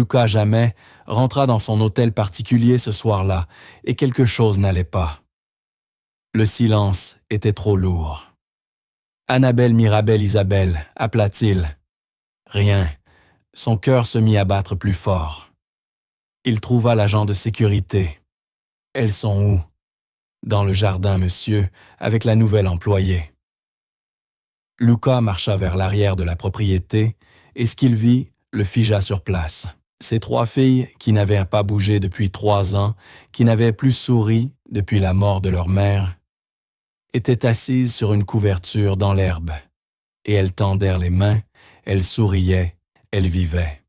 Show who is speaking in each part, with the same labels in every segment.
Speaker 1: Lucas Jamais rentra dans son hôtel particulier ce soir-là et quelque chose n'allait pas. Le silence était trop lourd. Annabelle Mirabelle Isabelle, appela-t-il. Rien. Son cœur se mit à battre plus fort. Il trouva l'agent de sécurité. Elles sont où? Dans le jardin, monsieur, avec la nouvelle employée. Lucas marcha vers l'arrière de la propriété et ce qu'il vit le figea sur place. Ces 3 filles, qui n'avaient pas bougé depuis 3 ans, qui n'avaient plus souri depuis la mort de leur mère, étaient assises sur une couverture dans l'herbe, et elles tendèrent les mains, elles souriaient, elles vivaient.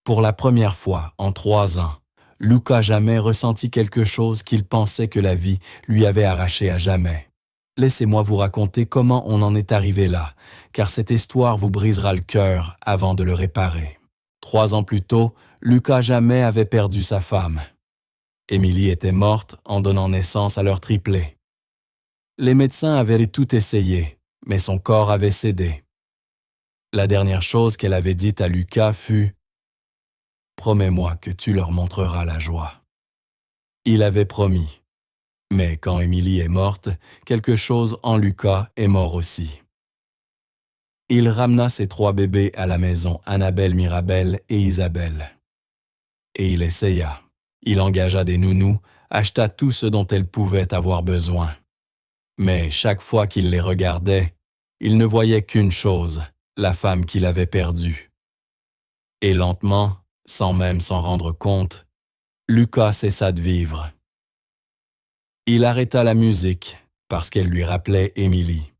Speaker 1: Pour la première fois en 3 ans, Lucas Jamais ressentit quelque chose qu'il pensait que la vie lui avait arraché à jamais. Laissez-moi vous raconter comment on en est arrivé là, car cette histoire vous brisera le cœur avant de le réparer. 3 ans plus tôt, Lucas Jamais avait perdu sa femme. Émilie était morte en donnant naissance à leur triplé. Les médecins avaient tout essayé, mais son corps avait cédé. La dernière chose qu'elle avait dite à Lucas fut « Promets-moi que tu leur montreras la joie. » Il avait promis. Mais quand Émilie est morte, quelque chose en Lucas est mort aussi. Il ramena ses 3 bébés à la maison, Annabelle, Mirabelle et Isabelle. Et il essaya. Il engagea des nounous, acheta tout ce dont elles pouvaient avoir besoin. Mais chaque fois qu'il les regardait, il ne voyait qu'une chose, la femme qu'il avait perdue. Et lentement, sans même s'en rendre compte, Lucas cessa de vivre. Il arrêta la musique parce qu'elle lui rappelait Émilie.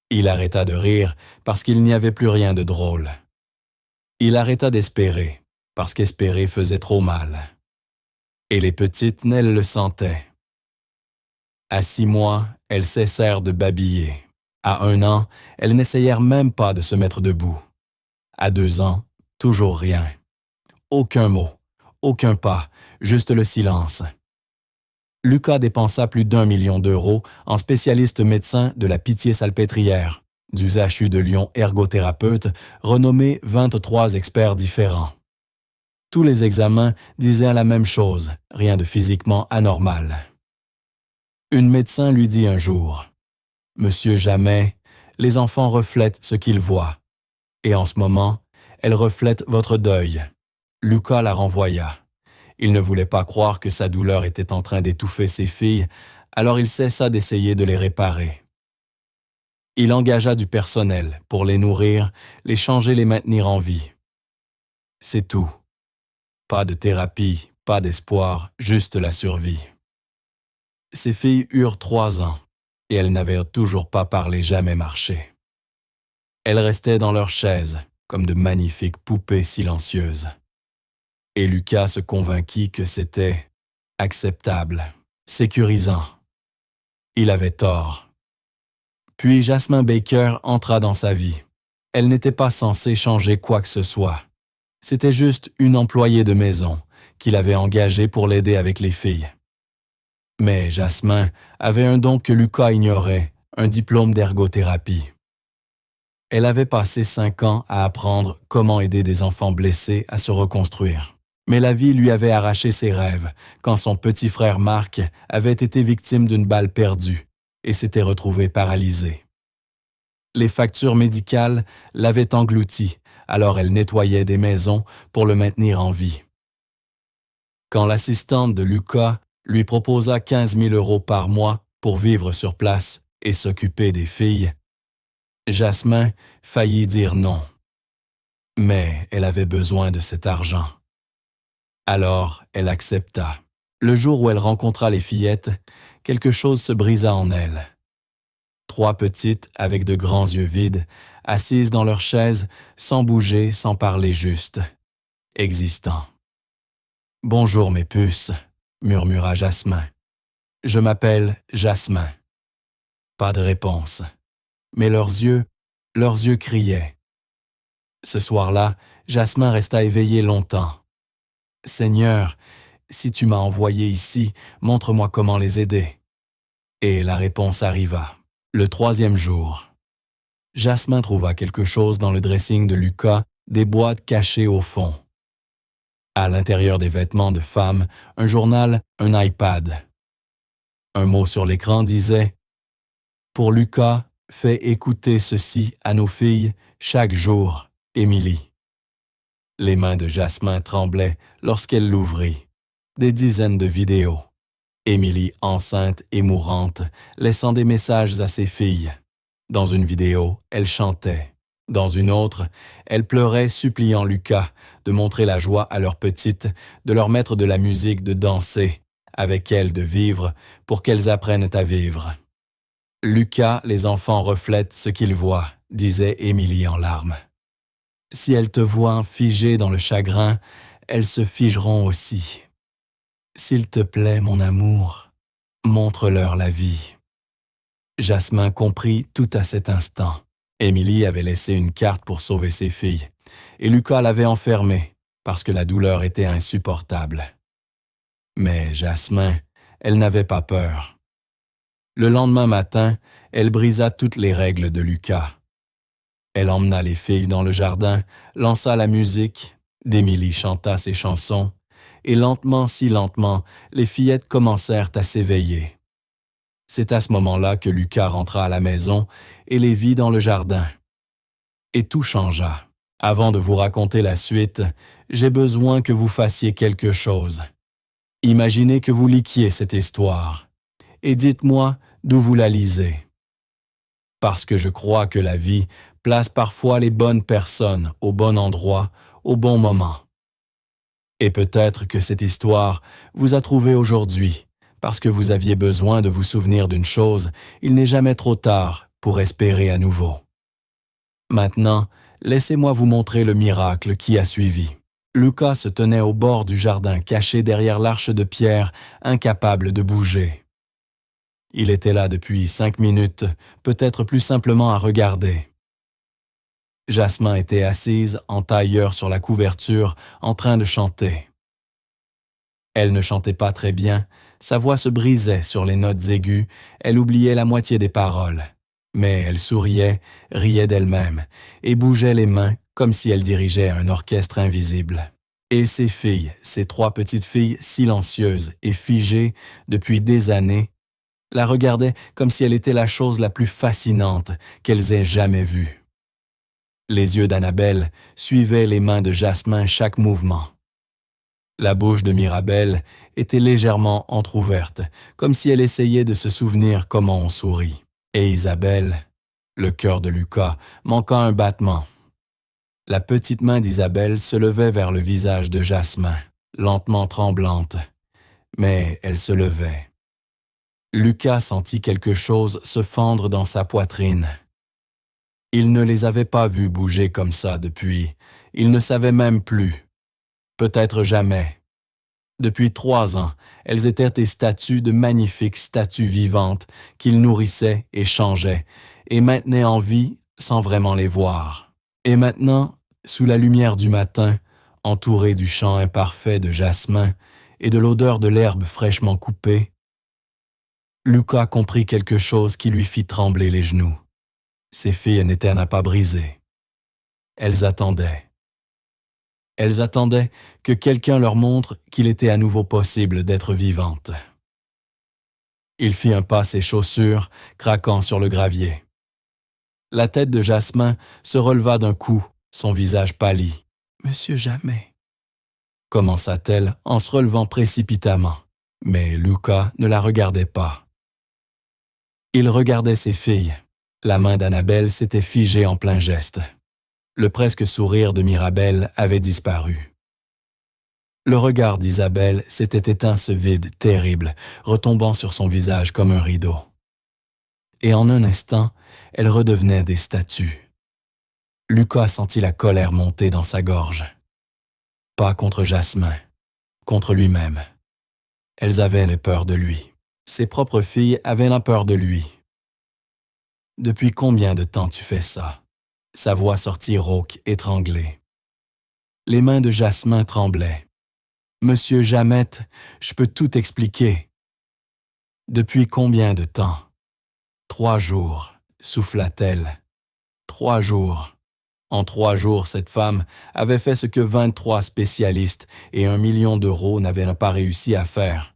Speaker 1: Il arrêta de rire parce qu'il n'y avait plus rien de drôle. Il arrêta d'espérer parce qu'espérer faisait trop mal. Et les petites, elles le sentaient. À 6 mois, elles cessèrent de babiller. À 1 an, elles n'essayèrent même pas de se mettre debout. À 2 ans, toujours rien. Aucun mot, aucun pas, juste le silence. Lucas dépensa plus d'1 million d'euros en spécialiste médecin de la Pitié-Salpêtrière, du CHU de Lyon ergothérapeute, renommé 23 experts différents. Tous les examens disaient la même chose, rien de physiquement anormal. Une médecin lui dit un jour « Monsieur Jamais, les enfants reflètent ce qu'ils voient. Et en ce moment, elles reflètent votre deuil. » Lucas la renvoya. Il ne voulait pas croire que sa douleur était en train d'étouffer ses filles, alors il cessa d'essayer de les réparer. Il engagea du personnel pour les nourrir, les changer, les maintenir en vie. C'est tout. Pas de thérapie, pas d'espoir, juste la survie. Ses filles eurent 3 ans, et elles n'avaient toujours pas parlé, jamais marché. Elles restaient dans leurs chaises, comme de magnifiques poupées silencieuses. Et Lucas se convainquit que c'était acceptable, sécurisant. Il avait tort. Puis Jasmin Baker entra dans sa vie. Elle n'était pas censée changer quoi que ce soit. C'était juste une employée de maison qu'il avait engagée pour l'aider avec les filles. Mais Jasmin avait un don que Lucas ignorait, un diplôme d'ergothérapie. Elle avait passé 5 ans à apprendre comment aider des enfants blessés à se reconstruire. Mais la vie lui avait arraché ses rêves quand son petit frère Marc avait été victime d'une balle perdue et s'était retrouvé paralysé. Les factures médicales l'avaient englouti, alors elle nettoyait des maisons pour le maintenir en vie. Quand l'assistante de Lucas lui proposa 15 000 € par mois pour vivre sur place et s'occuper des filles, Jasmin faillit dire non. Mais elle avait besoin de cet argent. Alors, elle accepta. Le jour où elle rencontra les fillettes, quelque chose se brisa en elle. 3 petites, avec de grands yeux vides, assises dans leurs chaises, sans bouger, sans parler juste. Existant. « Bonjour mes puces », murmura Jasmin. « Je m'appelle Jasmin. » Pas de réponse. Mais leurs yeux criaient. Ce soir-là, Jasmin resta éveillée longtemps. « Seigneur, si tu m'as envoyé ici, montre-moi comment les aider. » Et la réponse arriva. Le 3e jour. Jasmin trouva quelque chose dans le dressing de Lucas des boîtes cachées au fond. À l'intérieur des vêtements de femme, un journal, un iPad. Un mot sur l'écran disait « Pour Lucas, fais écouter ceci à nos filles chaque jour, Émilie. » Les mains de Jasmin tremblaient lorsqu'elle l'ouvrit. Des dizaines de vidéos. Émilie enceinte et mourante, laissant des messages à ses filles. Dans une vidéo, elle chantait. Dans une autre, elle pleurait suppliant Lucas de montrer la joie à leurs petites, de leur mettre de la musique, de danser, avec elles de vivre pour qu'elles apprennent à vivre. Lucas, les enfants reflètent ce qu'ils voient, disait Émilie en larmes. Si elles te voient figée dans le chagrin, elles se figeront aussi. S'il te plaît, mon amour, montre-leur la vie. Jasmin comprit tout à cet instant. Émilie avait laissé une carte pour sauver ses filles, et Lucas l'avait enfermée parce que la douleur était insupportable. Mais Jasmin, elle n'avait pas peur. Le lendemain matin, elle brisa toutes les règles de Lucas. Elle emmena les filles dans le jardin, lança la musique, d'Émilie chanta ses chansons, et lentement, si lentement, les fillettes commencèrent à s'éveiller. C'est à ce moment-là que Lucas rentra à la maison et les vit dans le jardin. Et tout changea. Avant de vous raconter la suite, j'ai besoin que vous fassiez quelque chose. Imaginez que vous liquiez cette histoire. Et dites-moi d'où vous la lisez. Parce que je crois que la vie place parfois les bonnes personnes au bon endroit, au bon moment. Et peut-être que cette histoire vous a trouvé aujourd'hui, parce que vous aviez besoin de vous souvenir d'une chose, il n'est jamais trop tard pour espérer à nouveau. Maintenant, laissez-moi vous montrer le miracle qui a suivi. Lucas se tenait au bord du jardin, caché derrière l'arche de pierre, incapable de bouger. Il était là depuis 5 minutes, peut-être plus simplement à regarder. Jasmin était assise en tailleur sur la couverture, en train de chanter. Elle ne chantait pas très bien, sa voix se brisait sur les notes aiguës, elle oubliait la moitié des paroles. Mais elle souriait, riait d'elle-même, et bougeait les mains comme si elle dirigeait un orchestre invisible. Et ses filles, ses 3 petites filles silencieuses et figées depuis des années, la regardaient comme si elle était la chose la plus fascinante qu'elles aient jamais vue. Les yeux d'Annabelle suivaient les mains de Jasmin chaque mouvement. La bouche de Mirabelle était légèrement entr'ouverte, comme si elle essayait de se souvenir comment on sourit. Et Isabelle, le cœur de Lucas, manqua un battement. La petite main d'Isabelle se levait vers le visage de Jasmin, lentement tremblante, mais elle se levait. Lucas sentit quelque chose se fendre dans sa poitrine. Il ne les avait pas vues bouger comme ça depuis, il ne savait même plus. Peut-être jamais. Depuis 3 ans, elles étaient des statues, de magnifiques statues vivantes qu'il nourrissait et changeait, et maintenait en vie sans vraiment les voir. Et maintenant, sous la lumière du matin, entouré du chant imparfait de Jasmin et de l'odeur de l'herbe fraîchement coupée, Lucas comprit quelque chose qui lui fit trembler les genoux. Ses filles n'étaient pas brisées. Elles attendaient. Elles attendaient que quelqu'un leur montre qu'il était à nouveau possible d'être vivantes. Il fit un pas ses chaussures, craquant sur le gravier. La tête de Jasmin se releva d'un coup, son visage pâlit. « Monsieur Jamais » commença-t-elle en se relevant précipitamment, mais Lucas ne la regardait pas. Il regardait ses filles. La main d'Annabelle s'était figée en plein geste. Le presque sourire de Mirabelle avait disparu. Le regard d'Isabelle s'était éteint, ce vide terrible, retombant sur son visage comme un rideau. Et en un instant, elle redevenait des statues. Lucas sentit la colère monter dans sa gorge. Pas contre Jasmin, contre lui-même. Elles avaient les peurs de lui. Ses propres filles avaient la peur de lui. « Depuis combien de temps tu fais ça ?» Sa voix sortit rauque, étranglée. Les mains de Jasmin tremblaient. « Monsieur Jamette, je peux tout expliquer. » « Depuis combien de temps ?»« 3 jours, souffla-t-elle. 3 jours. En 3 jours, cette femme avait fait ce que 23 spécialistes et 1 million d'euros n'avaient pas réussi à faire.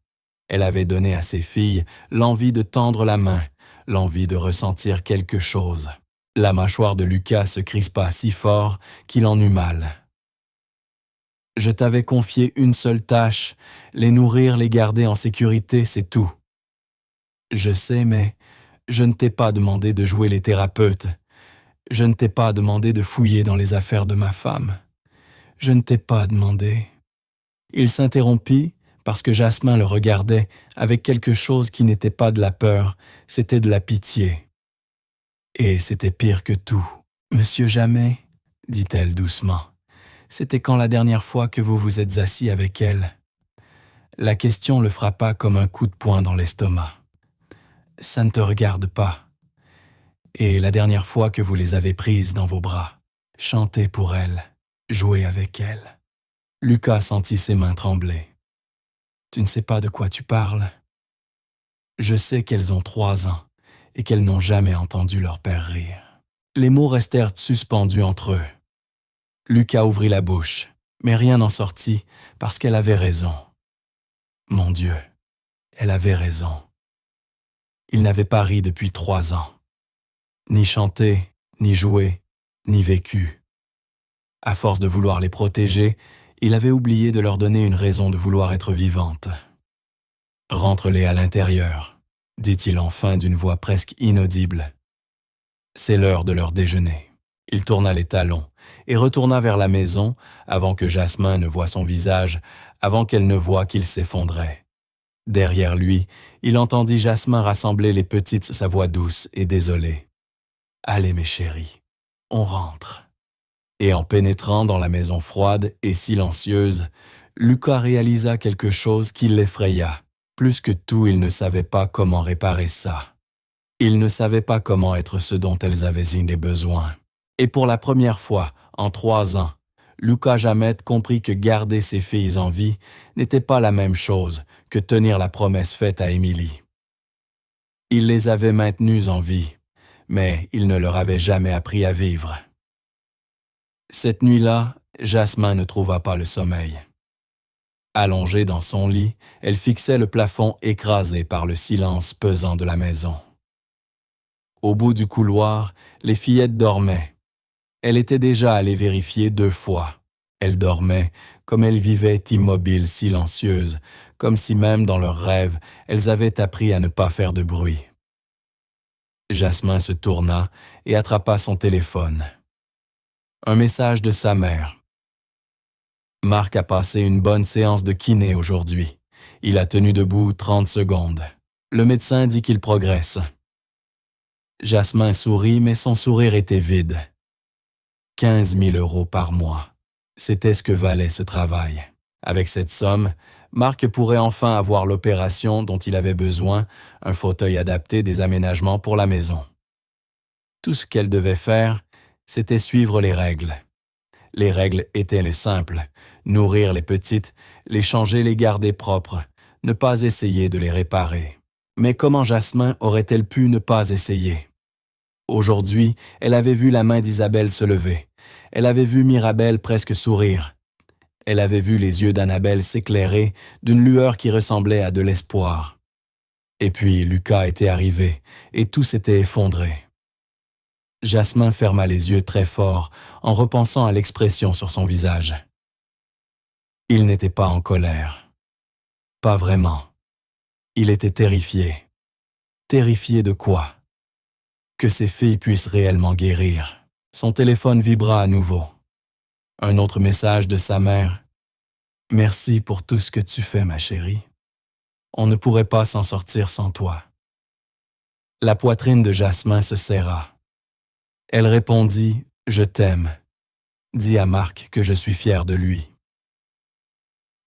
Speaker 1: Elle avait donné à ses filles l'envie de tendre la main, l'envie de ressentir quelque chose. La mâchoire de Lucas se crispa si fort qu'il en eut mal. « Je t'avais confié une seule tâche, les nourrir, les garder en sécurité, c'est tout. Je sais, mais je ne t'ai pas demandé de jouer les thérapeutes. Je ne t'ai pas demandé de fouiller dans les affaires de ma femme. Je ne t'ai pas demandé. » Il s'interrompit parce que Jasmin le regardait avec quelque chose qui n'était pas de la peur, c'était de la pitié. Et c'était pire que tout. « Monsieur Jamais, dit-elle doucement, c'était quand la dernière fois que vous vous êtes assis avec elle? » La question le frappa comme un coup de poing dans l'estomac. « Ça ne te regarde pas. Et la dernière fois que vous les avez prises dans vos bras, chantez pour elle, jouez avec elle. » Lucas sentit ses mains trembler. « Tu ne sais pas de quoi tu parles. Je sais qu'elles ont 3 ans et qu'elles n'ont jamais entendu leur père rire. » Les mots restèrent suspendus entre eux. Lucas ouvrit la bouche, mais rien n'en sortit parce qu'elle avait raison. Mon Dieu, elle avait raison. Il n'avait pas ri depuis 3 ans. Ni chanté, ni joué, ni vécu. À force de vouloir les protéger, il avait oublié de leur donner une raison de vouloir être vivante. « Rentre-les à l'intérieur, » dit-il enfin d'une voix presque inaudible. « C'est l'heure de leur déjeuner. » Il tourna les talons et retourna vers la maison avant que Jasmin ne voie son visage, avant qu'elle ne voie qu'il s'effondrait. Derrière lui, il entendit Jasmin rassembler les petites, sa voix douce et désolée. « Allez mes chéris, on rentre. » Et en pénétrant dans la maison froide et silencieuse, Lucas réalisa quelque chose qui l'effraya. Plus que tout, il ne savait pas comment réparer ça. Il ne savait pas comment être ce dont elles avaient eu besoin. Et pour la première fois, en 3 ans, Lucas Jamais comprit que garder ses filles en vie n'était pas la même chose que tenir la promesse faite à Émilie. Il les avait maintenues en vie, mais il ne leur avait jamais appris à vivre. Cette nuit-là, Jasmin ne trouva pas le sommeil. Allongée dans son lit, elle fixait le plafond écrasé par le silence pesant de la maison. Au bout du couloir, les fillettes dormaient. Elle était déjà allée vérifier 2 fois. Elles dormaient comme elles vivaient immobiles, silencieuses, comme si même dans leurs rêves, elles avaient appris à ne pas faire de bruit. Jasmin se tourna et attrapa son téléphone. Un message de sa mère. « Marc a passé une bonne séance de kiné aujourd'hui. Il a tenu debout 30 secondes. Le médecin dit qu'il progresse. » Jasmin sourit, mais son sourire était vide. 15 000 € par mois. C'était ce que valait ce travail. Avec cette somme, Marc pourrait enfin avoir l'opération dont il avait besoin, un fauteuil adapté, des aménagements pour la maison. Tout ce qu'elle devait faire, c'était suivre les règles. Les règles étaient les simples. Nourrir les petites, les changer, les garder propres, ne pas essayer de les réparer. Mais comment Jasmin aurait-elle pu ne pas essayer? Aujourd'hui, elle avait vu la main d'Isabelle se lever. Elle avait vu Mirabelle presque sourire. Elle avait vu les yeux d'Annabelle s'éclairer d'une lueur qui ressemblait à de l'espoir. Et puis Lucas était arrivé, et tout s'était effondré. Jasmin ferma les yeux très fort en repensant à l'expression sur son visage. Il n'était pas en colère. Pas vraiment. Il était terrifié. Terrifié de quoi? Que ses filles puissent réellement guérir. Son téléphone vibra à nouveau. Un autre message de sa mère. « Merci pour tout ce que tu fais, ma chérie. On ne pourrait pas s'en sortir sans toi. » La poitrine de Jasmin se serra. Elle répondit « Je t'aime. Dis à Marc que je suis fière de lui. »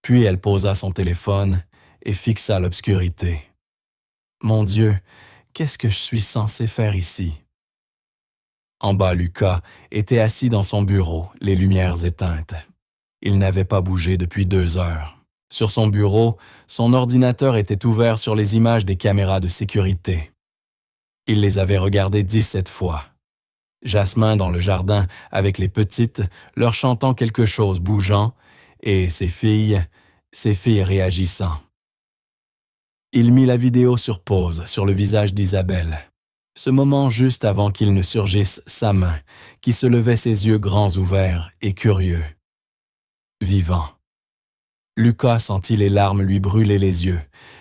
Speaker 1: Puis elle posa son téléphone et fixa l'obscurité. « Mon Dieu, qu'est-ce que je suis censé faire ici? » En bas, Lucas était assis dans son bureau, les lumières éteintes. Il n'avait pas bougé depuis 2 heures. Sur son bureau, son ordinateur était ouvert sur les images des caméras de sécurité. Il les avait regardées 17 fois. Jasmin dans le jardin avec les petites, leur chantant quelque chose bougeant, et ses filles réagissant. Il mit la vidéo sur pause sur le visage d'Isabelle. Ce moment juste avant qu'il ne surgisse sa main, qui se levait ses yeux grands ouverts et curieux. Vivant. Lucas sentit les larmes lui brûler les yeux,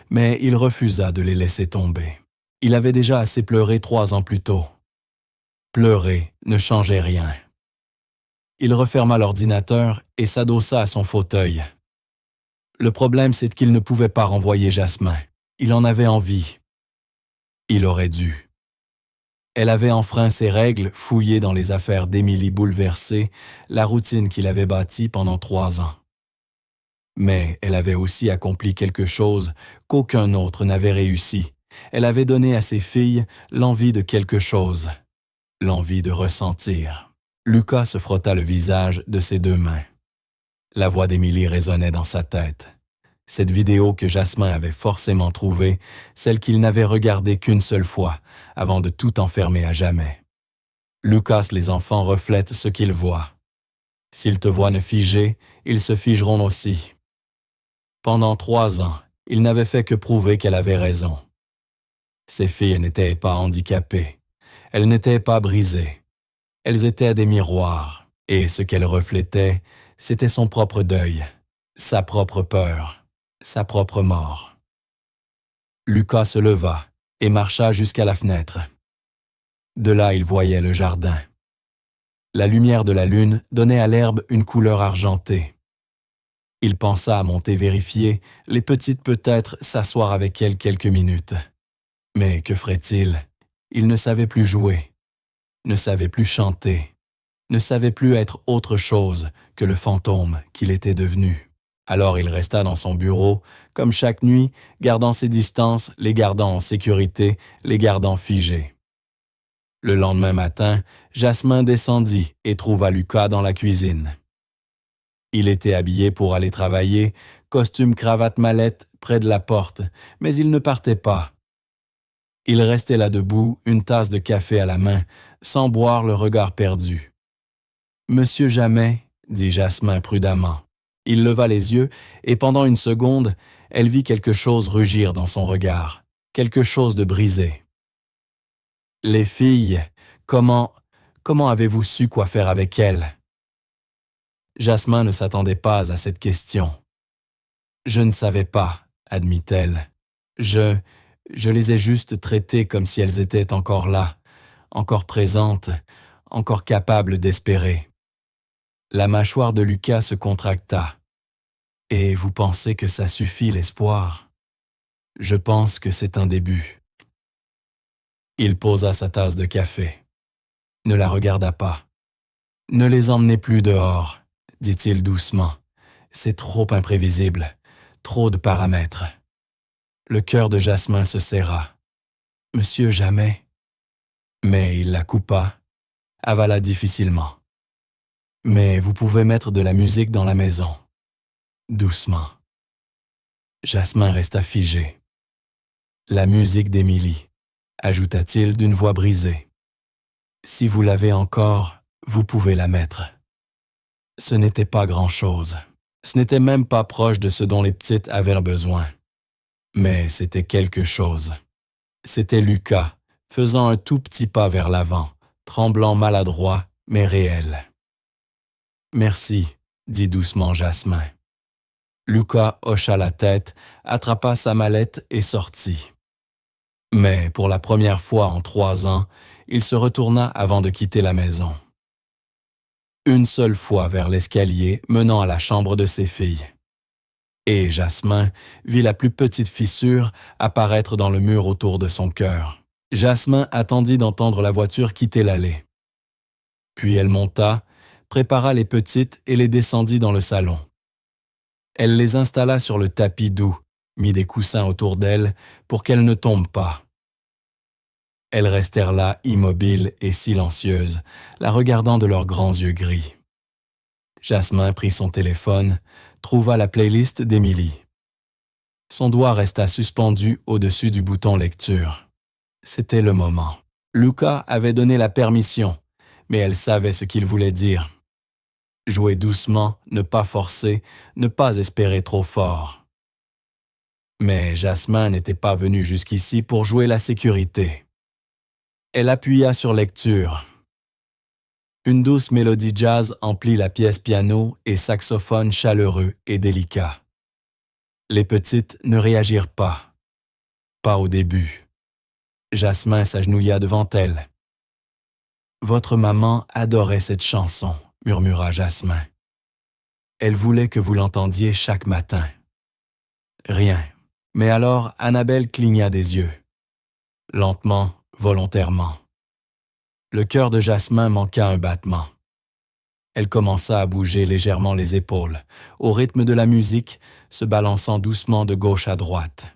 Speaker 1: mais il refusa de les laisser tomber. Il avait déjà assez pleuré 3 ans plus tôt. Pleurer ne changeait rien. Il referma l'ordinateur et s'adossa à son fauteuil. Le problème, c'est qu'il ne pouvait pas renvoyer Jasmin. Il en avait envie. Il aurait dû. Elle avait enfreint ses règles, fouillé dans les affaires d'Émilie bouleversée, la routine qu'il avait bâtie pendant 3 ans. Mais elle avait aussi accompli quelque chose qu'aucun autre n'avait réussi. Elle avait donné à ses filles l'envie de quelque chose, l'envie de ressentir. Lucas se frotta le visage de ses 2 mains. La voix d'Émilie résonnait dans sa tête. Cette vidéo que Jasmin avait forcément trouvée, celle qu'il n'avait regardée qu'une seule fois, avant de tout enfermer à jamais. Lucas, les enfants reflètent ce qu'ils voient. S'ils te voient ne figer, ils se figeront aussi. Pendant 3 ans, il n'avait fait que prouver qu'elle avait raison. Ses filles n'étaient pas handicapées. Elles n'étaient pas brisées. Elles étaient des miroirs, et ce qu'elles reflétaient, c'était son propre deuil, sa propre peur, sa propre mort. Lucas se leva et marcha jusqu'à la fenêtre. De là, il voyait le jardin. La lumière de la lune donnait à l'herbe une couleur argentée. Il pensa à monter vérifier, les petites peut-être s'asseoir avec elle quelques minutes. Mais que ferait-il? Il ne savait plus jouer, ne savait plus chanter, ne savait plus être autre chose que le fantôme qu'il était devenu. Alors il resta dans son bureau, comme chaque nuit, gardant ses distances, les gardant en sécurité, les gardant figés. Le lendemain matin, Jasmin descendit et trouva Lucas dans la cuisine. Il était habillé pour aller travailler, costume, cravate, mallette, près de la porte, mais il ne partait pas. Il restait là debout, une tasse de café à la main, sans boire, le regard perdu. « Monsieur Jamais », dit Jasmin prudemment. Il leva les yeux et pendant une seconde, elle vit quelque chose rugir dans son regard, quelque chose de brisé. « Les filles, comment avez-vous su quoi faire avec elles ?» Jasmin ne s'attendait pas à cette question. « Je ne savais pas, admit-elle. Je les ai juste traitées comme si elles étaient encore là, encore présentes, encore capables d'espérer. » La mâchoire de Lucas se contracta. « Et vous pensez que ça suffit, l'espoir? Je pense que c'est un début. » Il posa sa tasse de café. Ne la regarda pas. « Ne les emmenez plus dehors, » dit-il doucement. « C'est trop imprévisible, trop de paramètres. » Le cœur de Jasmin se serra. « Monsieur Jamais ?» Mais il la coupa, avala difficilement. « Mais vous pouvez mettre de la musique dans la maison. » Doucement. Jasmin resta figé. « La musique d'Émilie, » ajouta-t-il d'une voix brisée. « Si vous l'avez encore, vous pouvez la mettre. » Ce n'était pas grand-chose. Ce n'était même pas proche de ce dont les petites avaient besoin. Mais c'était quelque chose. C'était Lucas, faisant un tout petit pas vers l'avant, tremblant maladroit, mais réel. « Merci, » dit doucement Jasmin. Lucas hocha la tête, attrapa sa mallette et sortit. Mais pour la première fois en 3 ans, il se retourna avant de quitter la maison. Une seule fois vers l'escalier menant à la chambre de ses filles. Et Jasmin vit la plus petite fissure apparaître dans le mur autour de son cœur. Jasmin attendit d'entendre la voiture quitter l'allée. Puis elle monta, prépara les petites et les descendit dans le salon. Elle les installa sur le tapis doux, mit des coussins autour d'elles pour qu'elles ne tombent pas. Elles restèrent là immobiles et silencieuses, la regardant de leurs grands yeux gris. Jasmin prit son téléphone, trouva la playlist d'Émilie. Son doigt resta suspendu au-dessus du bouton lecture. C'était le moment. Lucas avait donné la permission, mais elle savait ce qu'il voulait dire. Jouer doucement, ne pas forcer, ne pas espérer trop fort. Mais Jasmin n'était pas venue jusqu'ici pour jouer la sécurité. Elle appuya sur lecture. Une douce mélodie jazz emplit la pièce piano et saxophone chaleureux et délicat. Les petites ne réagirent pas. Pas au début. Jasmin s'agenouilla devant elle. « Votre maman adorait cette chanson », murmura Jasmin. « Elle voulait que vous l'entendiez chaque matin. » Rien. Mais alors Annabelle cligna des yeux. Lentement, volontairement. Le cœur de Jasmin manqua un battement. Elle commença à bouger légèrement les épaules, au rythme de la musique, se balançant doucement de gauche à droite.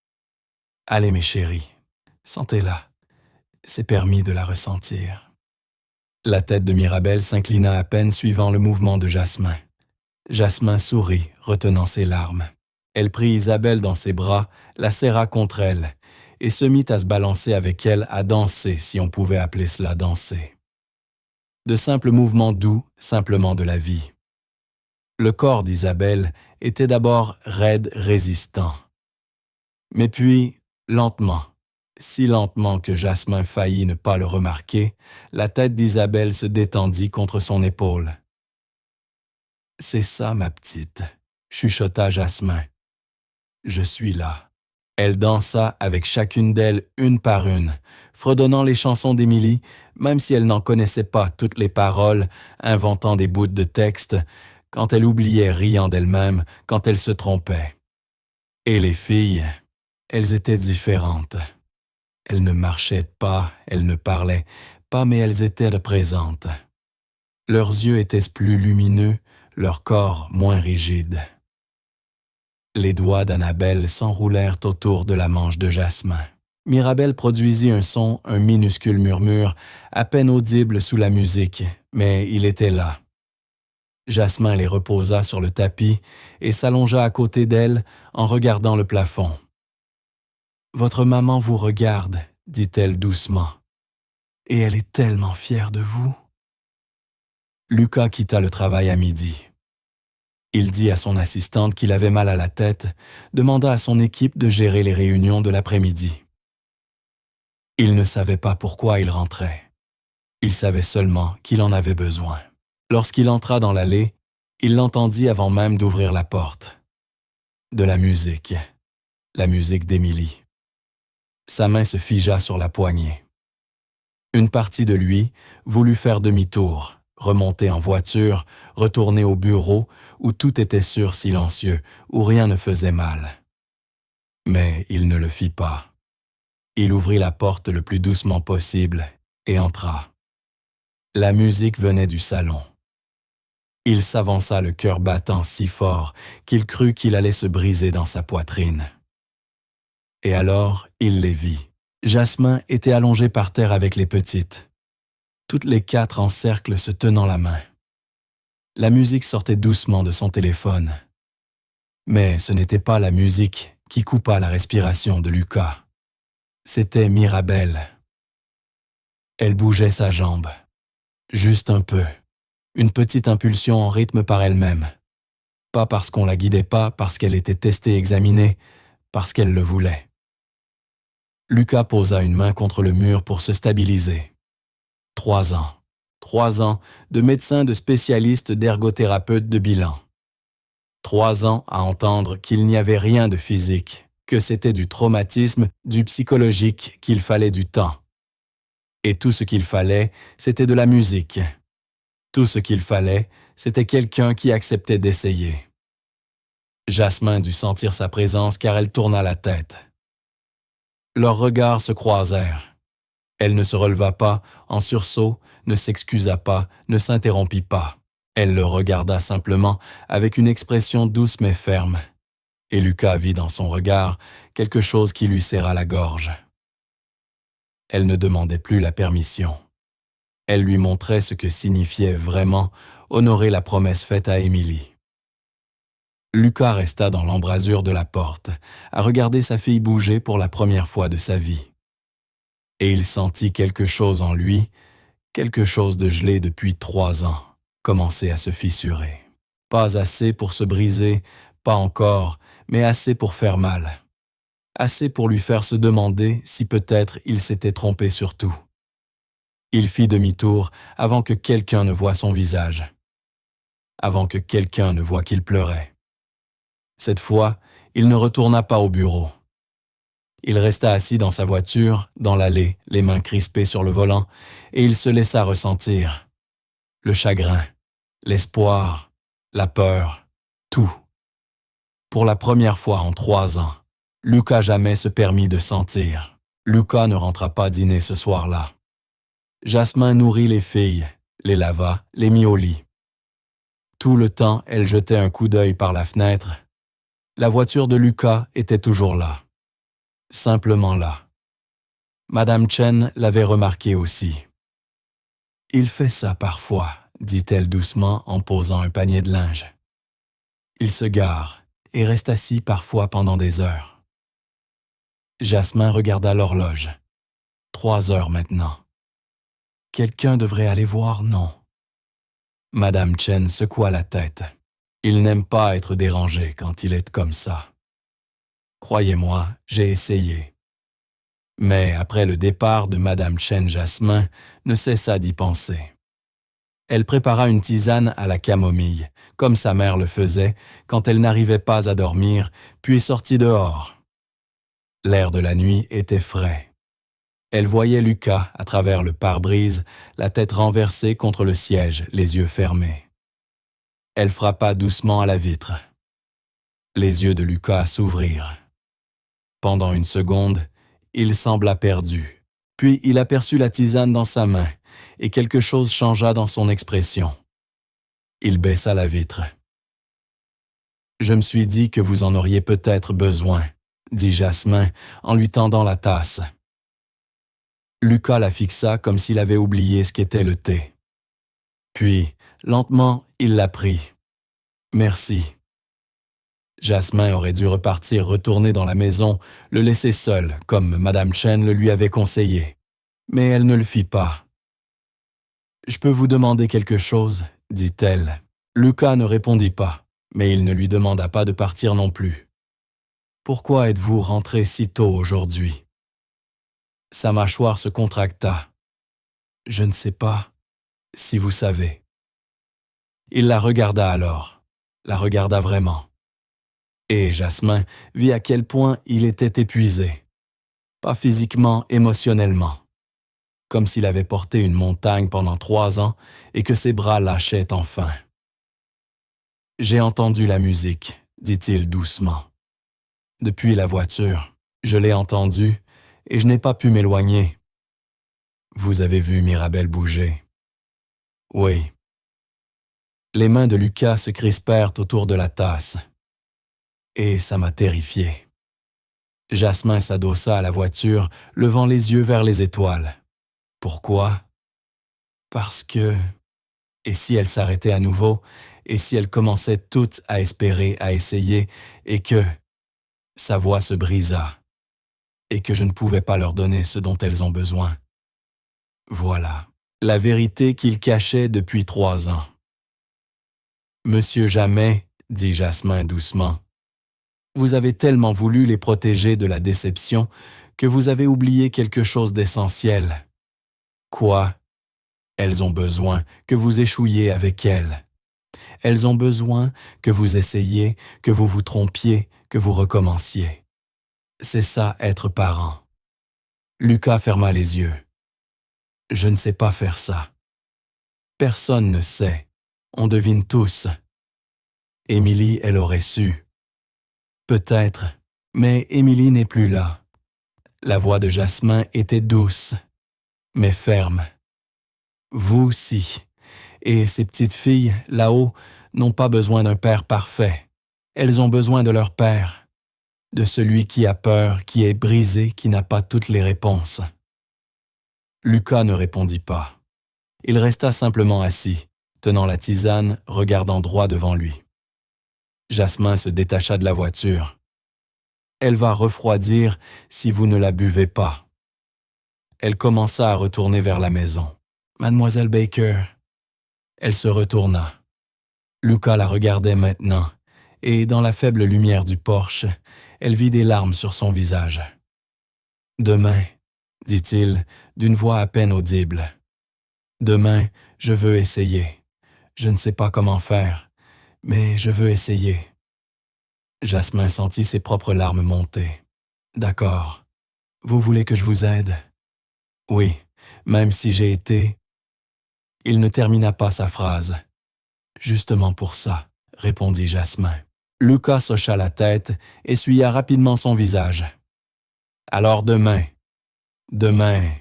Speaker 1: « Allez mes chéris, sentez-la. C'est permis de la ressentir. » La tête de Mirabelle s'inclina à peine suivant le mouvement de Jasmin. Jasmin sourit, retenant ses larmes. Elle prit Isabelle dans ses bras, la serra contre elle, et se mit à se balancer avec elle, à danser, si on pouvait appeler cela danser. De simples mouvements doux, simplement de la vie. Le corps d'Isabelle était d'abord raide, résistant. Mais puis, lentement, si lentement que Jasmin faillit ne pas le remarquer, la tête d'Isabelle se détendit contre son épaule. « C'est ça, ma petite, » chuchota Jasmin. « Je suis là. » Elle dansa avec chacune d'elles une par une, fredonnant les chansons d'Émilie, même si elle n'en connaissait pas toutes les paroles, inventant des bouts de texte, quand elle oubliait riant d'elle-même, quand elle se trompait. Et les filles, elles étaient différentes. Elles ne marchaient pas, elles ne parlaient pas, mais elles étaient présentes. Leurs yeux étaient plus lumineux, leur corps moins rigide. Les doigts d'Annabelle s'enroulèrent autour de la manche de Jasmin. Mirabelle produisit un son, un minuscule murmure, à peine audible sous la musique, mais il était là. Jasmin les reposa sur le tapis et s'allongea à côté d'elle en regardant le plafond. « Votre maman vous regarde, » dit-elle doucement. « Et elle est tellement fière de vous. » Lucas quitta le travail à midi. Il dit à son assistante qu'il avait mal à la tête, demanda à son équipe de gérer les réunions de l'après-midi. Il ne savait pas pourquoi il rentrait. Il savait seulement qu'il en avait besoin. Lorsqu'il entra dans l'allée, il l'entendit avant même d'ouvrir la porte. De la musique d'Émilie. Sa main se figea sur la poignée. Une partie de lui voulut faire demi-tour, remonter en voiture, retourner au bureau où tout était sûr silencieux, où rien ne faisait mal. Mais il ne le fit pas. Il ouvrit la porte le plus doucement possible et entra. La musique venait du salon. Il s'avança le cœur battant si fort qu'il crut qu'il allait se briser dans sa poitrine. Et alors, il les vit. Jasmin était allongée par terre avec les petites. Toutes les quatre en cercle se tenant la main. La musique sortait doucement de son téléphone. Mais ce n'était pas la musique qui coupa la respiration de Lucas. C'était Mirabelle. Elle bougeait sa jambe. Juste un peu. Une petite impulsion en rythme par elle-même. Pas parce qu'on la guidait pas, parce qu'elle était testée, examinée, parce qu'elle le voulait. Lucas posa une main contre le mur pour se stabiliser. 3 ans. 3 ans de médecin, de spécialiste, d'ergothérapeute de bilan. 3 ans à entendre qu'il n'y avait rien de physique, que c'était du traumatisme, du psychologique, qu'il fallait du temps. Et tout ce qu'il fallait, c'était de la musique. Tout ce qu'il fallait, c'était quelqu'un qui acceptait d'essayer. Jasmin dut sentir sa présence car elle tourna la tête. Leurs regards se croisèrent. Elle ne se releva pas, en sursaut, ne s'excusa pas, ne s'interrompit pas. Elle le regarda simplement, avec une expression douce mais ferme. Et Lucas vit dans son regard quelque chose qui lui serra la gorge. Elle ne demandait plus la permission. Elle lui montrait ce que signifiait vraiment honorer la promesse faite à Émilie. Lucas resta dans l'embrasure de la porte, à regarder sa fille bouger pour la première fois de sa vie. Et il sentit quelque chose en lui, Quelque chose de gelé depuis 3 ans commençait à se fissurer. Pas assez pour se briser, pas encore, mais assez pour faire mal. Assez pour lui faire se demander si peut-être il s'était trompé sur tout. Il fit demi-tour avant que quelqu'un ne voie son visage, avant que quelqu'un ne voie qu'il pleurait. Cette fois, il ne retourna pas au bureau. Il resta assis dans sa voiture, dans l'allée, les mains crispées sur le volant, et il se laissa ressentir. Le chagrin, l'espoir, la peur, tout. Pour la première fois en 3 ans, Lucas jamais se permit de sentir. Lucas ne rentra pas dîner ce soir-là. Jasmin nourrit les filles, les lava, les mit au lit. Tout le temps, elle jetait un coup d'œil par la fenêtre. La voiture de Lucas était toujours là. Simplement là. Madame Chen l'avait remarqué aussi. « Il fait ça parfois », dit-elle doucement en posant un panier de linge. Il se gare et reste assis parfois pendant des heures. Jasmin regarda l'horloge. 3 heures maintenant. Quelqu'un devrait aller voir, non? Madame Chen secoua la tête. Il n'aime pas être dérangé quand il est comme ça. Croyez-moi, j'ai essayé. Mais après le départ de Madame Chen, Jasmin ne cessa d'y penser. Elle prépara une tisane à la camomille, comme sa mère le faisait quand elle n'arrivait pas à dormir, puis sortit dehors. L'air de la nuit était frais. Elle voyait Lucas à travers le pare-brise, la tête renversée contre le siège, les yeux fermés. Elle frappa doucement à la vitre. Les yeux de Lucas s'ouvrirent. Pendant une seconde, il sembla perdu. Puis il aperçut la tisane dans sa main, et quelque chose changea dans son expression. Il baissa la vitre. « Je me suis dit que vous en auriez peut-être besoin », dit Jasmin en lui tendant la tasse. Lucas la fixa comme s'il avait oublié ce qu'était le thé. Puis, lentement, il la prit. « Merci. » Jasmin aurait dû retourner dans la maison, le laisser seul, comme Madame Chen le lui avait conseillé. Mais elle ne le fit pas. « Je peux vous demander quelque chose ?» dit-elle. Lucas ne répondit pas, mais il ne lui demanda pas de partir non plus. « Pourquoi êtes-vous rentré si tôt aujourd'hui ?» Sa mâchoire se contracta. « Je ne sais pas, si vous savez. » Il la regarda alors, la regarda vraiment. Et Jasmin vit à quel point il était épuisé. Pas physiquement, émotionnellement. Comme s'il avait porté une montagne pendant 3 ans et que ses bras lâchaient enfin. « J'ai entendu la musique, » dit-il doucement. « Depuis la voiture, je l'ai entendue et je n'ai pas pu m'éloigner. » « Vous avez vu Mirabel bouger? »« Oui. » Les mains de Lucas se crispèrent autour de la tasse. Et ça m'a terrifié. Jasmin s'adossa à la voiture, levant les yeux vers les étoiles. Pourquoi? Parce que... Et si elle s'arrêtait à nouveau, et si elles commençaient toutes à espérer, à essayer, et que... Sa voix se brisa, et que je ne pouvais pas leur donner ce dont elles ont besoin. Voilà, la vérité qu'il cachait depuis 3 ans. « Monsieur Jamais, » dit Jasmin doucement, « vous avez tellement voulu les protéger de la déception que vous avez oublié quelque chose d'essentiel. » « Quoi? » « Elles ont besoin que vous échouiez avec elles. Elles ont besoin que vous essayiez, que vous vous trompiez, que vous recommenciez. C'est ça être parent. » Lucas ferma les yeux. « Je ne sais pas faire ça. Personne ne sait. On devine tous. Émilie, elle aurait su. Peut-être, mais Émilie n'est plus là. » La voix de Jasmin était douce, mais ferme. « Vous aussi. Et ces petites filles, là-haut, n'ont pas besoin d'un père parfait. Elles ont besoin de leur père, de celui qui a peur, qui est brisé, qui n'a pas toutes les réponses. » Lucas ne répondit pas. Il resta simplement assis, tenant la tisane, regardant droit devant lui. Jasmin se détacha de la voiture. « Elle va refroidir si vous ne la buvez pas. » Elle commença à retourner vers la maison. Mademoiselle Baker. Elle se retourna. Lucas la regardait maintenant, et dans la faible lumière du porche, elle vit des larmes sur son visage. « Demain, dit-il, d'une voix à peine audible. Demain, je veux essayer. Je ne sais pas comment faire, mais je veux essayer. » Jasmin sentit ses propres larmes monter. « D'accord. Vous voulez que je vous aide? » « Oui, même si j'ai été... » Il ne termina pas sa phrase. « Justement pour ça, » répondit Jasmin. Lucas hocha la tête, essuya rapidement son visage. « Alors demain. Demain. »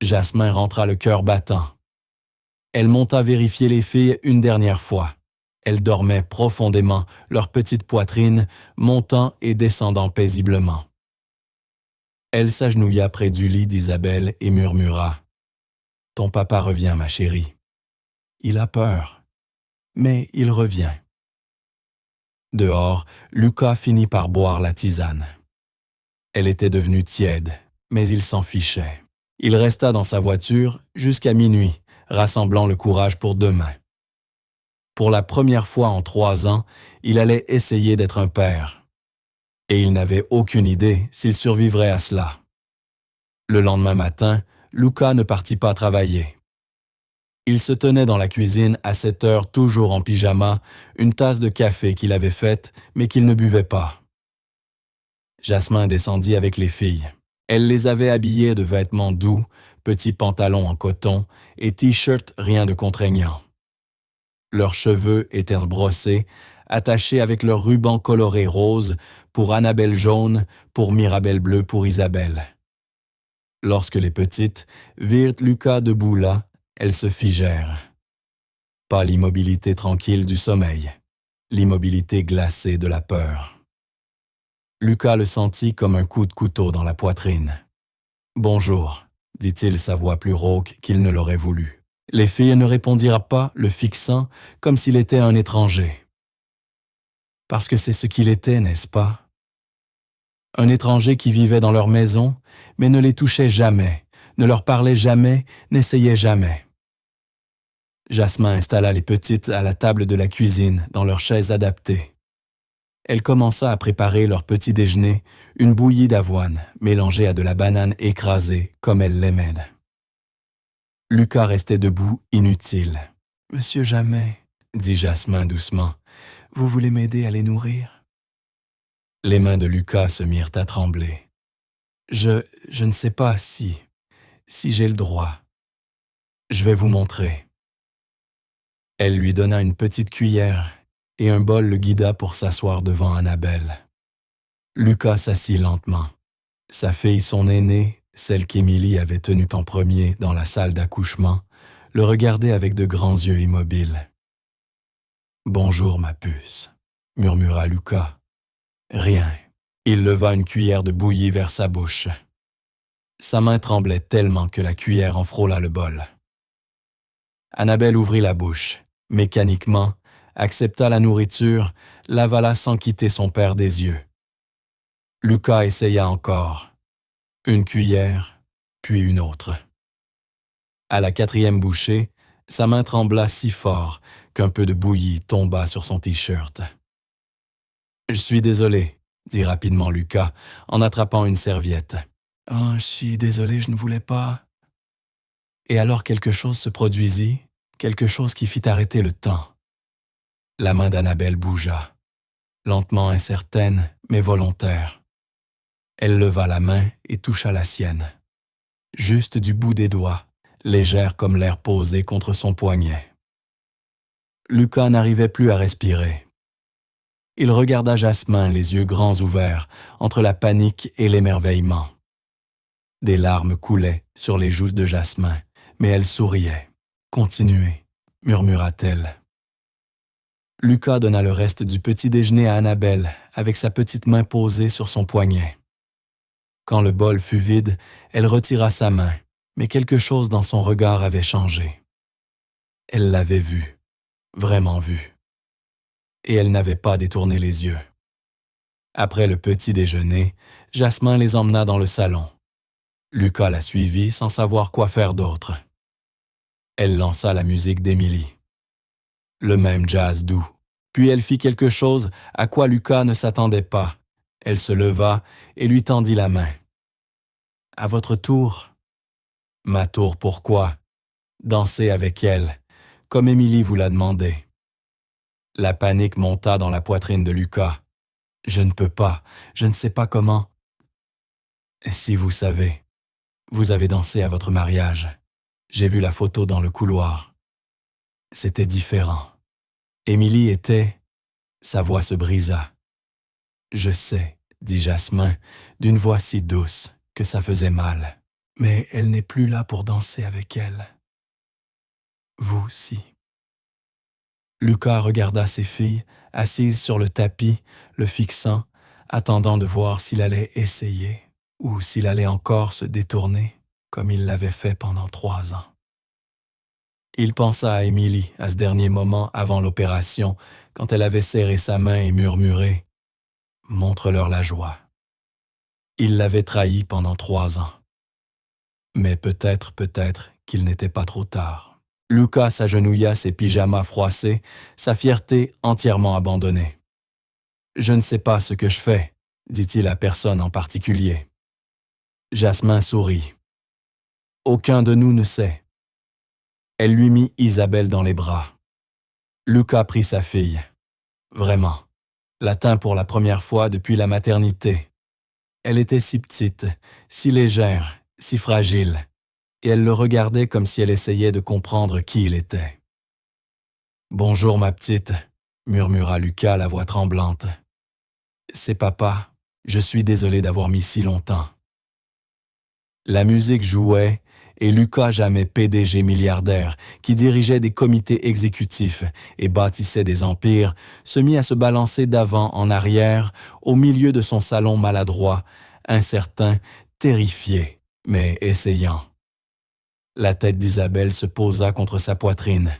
Speaker 1: Jasmin rentra le cœur battant. Elle monta vérifier les filles une dernière fois. Elles dormaient profondément, leur petite poitrine montant et descendant paisiblement. Elle s'agenouilla près du lit d'Isabelle et murmura « Ton papa revient, ma chérie. Il a peur, mais il revient. » Dehors, Lucas finit par boire la tisane. Elle était devenue tiède, mais il s'en fichait. Il resta dans sa voiture jusqu'à minuit, rassemblant le courage pour demain. Pour la première fois en 3 ans, il allait essayer d'être un père. Et il n'avait aucune idée s'il survivrait à cela. Le lendemain matin, Lucas ne partit pas travailler. Il se tenait dans la cuisine à 7 heures, toujours en pyjama, une tasse de café qu'il avait faite, mais qu'il ne buvait pas. Jasmin descendit avec les filles. Elle les avait habillées de vêtements doux, petits pantalons en coton et t-shirts rien de contraignant. Leurs cheveux étaient brossés, attachés avec leurs rubans colorés roses, pour Annabelle jaune, pour Mirabelle bleu pour Isabelle. Lorsque les petites virent Lucas debout là, elles se figèrent. Pas l'immobilité tranquille du sommeil, l'immobilité glacée de la peur. Lucas le sentit comme un coup de couteau dans la poitrine. « Bonjour », dit-il sa voix plus rauque qu'il ne l'aurait voulu. Les filles ne répondirent pas, le fixant, comme s'il était un étranger. Parce que c'est ce qu'il était, n'est-ce pas? Un étranger qui vivait dans leur maison, mais ne les touchait jamais, ne leur parlait jamais, n'essayait jamais. Jasmin installa les petites à la table de la cuisine, dans leurs chaises adaptées. Elle commença à préparer leur petit déjeuner, une bouillie d'avoine, mélangée à de la banane écrasée, comme elle l'aimait. Lucas restait debout, inutile. « Monsieur Jamais, » dit Jasmin doucement, « vous voulez m'aider à les nourrir? » Les mains de Lucas se mirent à trembler. « Je ne sais pas si j'ai le droit. Je vais vous montrer. » Elle lui donna une petite cuillère et un bol le guida pour s'asseoir devant Annabelle. Lucas s'assit lentement. Sa fille, son aînée, celle qu'Émilie avait tenue en premier dans la salle d'accouchement, le regardait avec de grands yeux immobiles. « Bonjour, ma puce, » murmura Lucas. « Rien. » Il leva une cuillère de bouillie vers sa bouche. Sa main tremblait tellement que la cuillère en frôla le bol. Annabelle ouvrit la bouche, mécaniquement, accepta la nourriture, l'avala sans quitter son père des yeux. Lucas essaya encore. Une cuillère, puis une autre. À la 4e bouchée, sa main trembla si fort qu'un peu de bouillie tomba sur son t-shirt. « Je suis désolé, » dit rapidement Lucas en attrapant une serviette. « Oh, je suis désolé, je ne voulais pas. » Et alors quelque chose se produisit, quelque chose qui fit arrêter le temps. La main d'Annabelle bougea, lentement incertaine, mais volontaire. Elle leva la main et toucha la sienne. Juste du bout des doigts, légère comme l'air posé contre son poignet. Lucas n'arrivait plus à respirer. Il regarda Jasmin, les yeux grands ouverts, entre la panique et l'émerveillement. Des larmes coulaient sur les joues de Jasmin, mais elle souriait. « Continuez », murmura-t-elle. Lucas donna le reste du petit déjeuner à Annabelle, avec sa petite main posée sur son poignet. Quand le bol fut vide, elle retira sa main, mais quelque chose dans son regard avait changé. Elle l'avait vu, vraiment vu. Et elle n'avait pas détourné les yeux. Après le petit déjeuner, Jasmin les emmena dans le salon. Lucas la suivit sans savoir quoi faire d'autre. Elle lança la musique d'Émilie. Le même jazz doux. Puis elle fit quelque chose à quoi Lucas ne s'attendait pas. Elle se leva et lui tendit la main. « À votre tour. »« Ma tour, pourquoi ?»« Dansez avec elle, comme Émilie vous l'a demandé. » La panique monta dans la poitrine de Lucas. « Je ne peux pas, je ne sais pas comment. »« Si vous savez, vous avez dansé à votre mariage. J'ai vu la photo dans le couloir. C'était différent. Émilie était... » Sa voix se brisa. « Je sais, » dit Jasmin, d'une voix si douce que ça faisait mal. « Mais elle n'est plus là pour danser avec elle. Vous aussi. » Lucas regarda ses filles, assises sur le tapis, le fixant, attendant de voir s'il allait essayer ou s'il allait encore se détourner, comme il l'avait fait pendant 3 ans. Il pensa à Émilie à ce dernier moment avant l'opération, quand elle avait serré sa main et murmuré « Montre-leur la joie ». Il l'avait trahi pendant 3 ans. Mais peut-être qu'il n'était pas trop tard. Lucas s'agenouilla, ses pyjamas froissés, sa fierté entièrement abandonnée. « Je ne sais pas ce que je fais », dit-il à personne en particulier. Jasmin sourit. « Aucun de nous ne sait. » Elle lui mit Isabelle dans les bras. Lucas prit sa fille. Vraiment, la tint pour la première fois depuis la maternité. Elle était si petite, si légère, si fragile, et elle le regardait comme si elle essayait de comprendre qui il était. « Bonjour ma petite », murmura Lucas, la voix tremblante. « C'est papa, je suis désolé d'avoir mis si longtemps. » La musique jouait, et Lucas, jamais PDG milliardaire, qui dirigeait des comités exécutifs et bâtissait des empires, se mit à se balancer d'avant en arrière, au milieu de son salon maladroit, incertain, terrifié, mais essayant. La tête d'Isabelle se posa contre sa poitrine.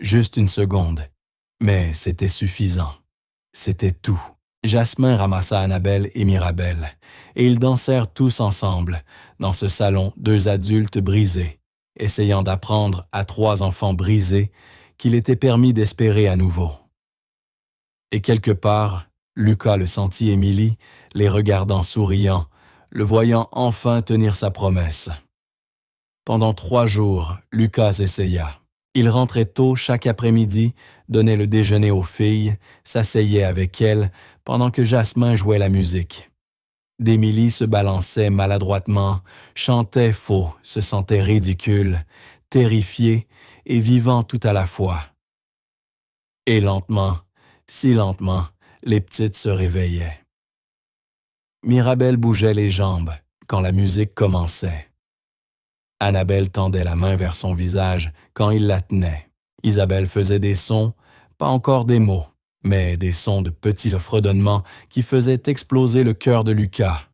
Speaker 1: Juste une seconde, mais c'était suffisant. C'était tout. Jasmin ramassa Annabelle et Mirabelle, et ils dansèrent tous ensemble, dans ce salon 2 adultes brisés, essayant d'apprendre à 3 enfants brisés qu'il était permis d'espérer à nouveau. Et quelque part, Lucas le sentit Émilie, les regardant souriant, le voyant enfin tenir sa promesse. Pendant 3 jours, Lucas essaya. Il rentrait tôt chaque après-midi, donnait le déjeuner aux filles, s'asseyait avec elles, pendant que Jasmin jouait la musique. D'Émilie se balançait maladroitement, chantait faux, se sentait ridicule, terrifiée et vivant tout à la fois. Et lentement, si lentement, les petites se réveillaient. Mirabelle bougeait les jambes quand la musique commençait. Annabelle tendait la main vers son visage quand il la tenait. Isabelle faisait des sons, pas encore des mots, mais des sons de petits fredonnements qui faisaient exploser le cœur de Lucas.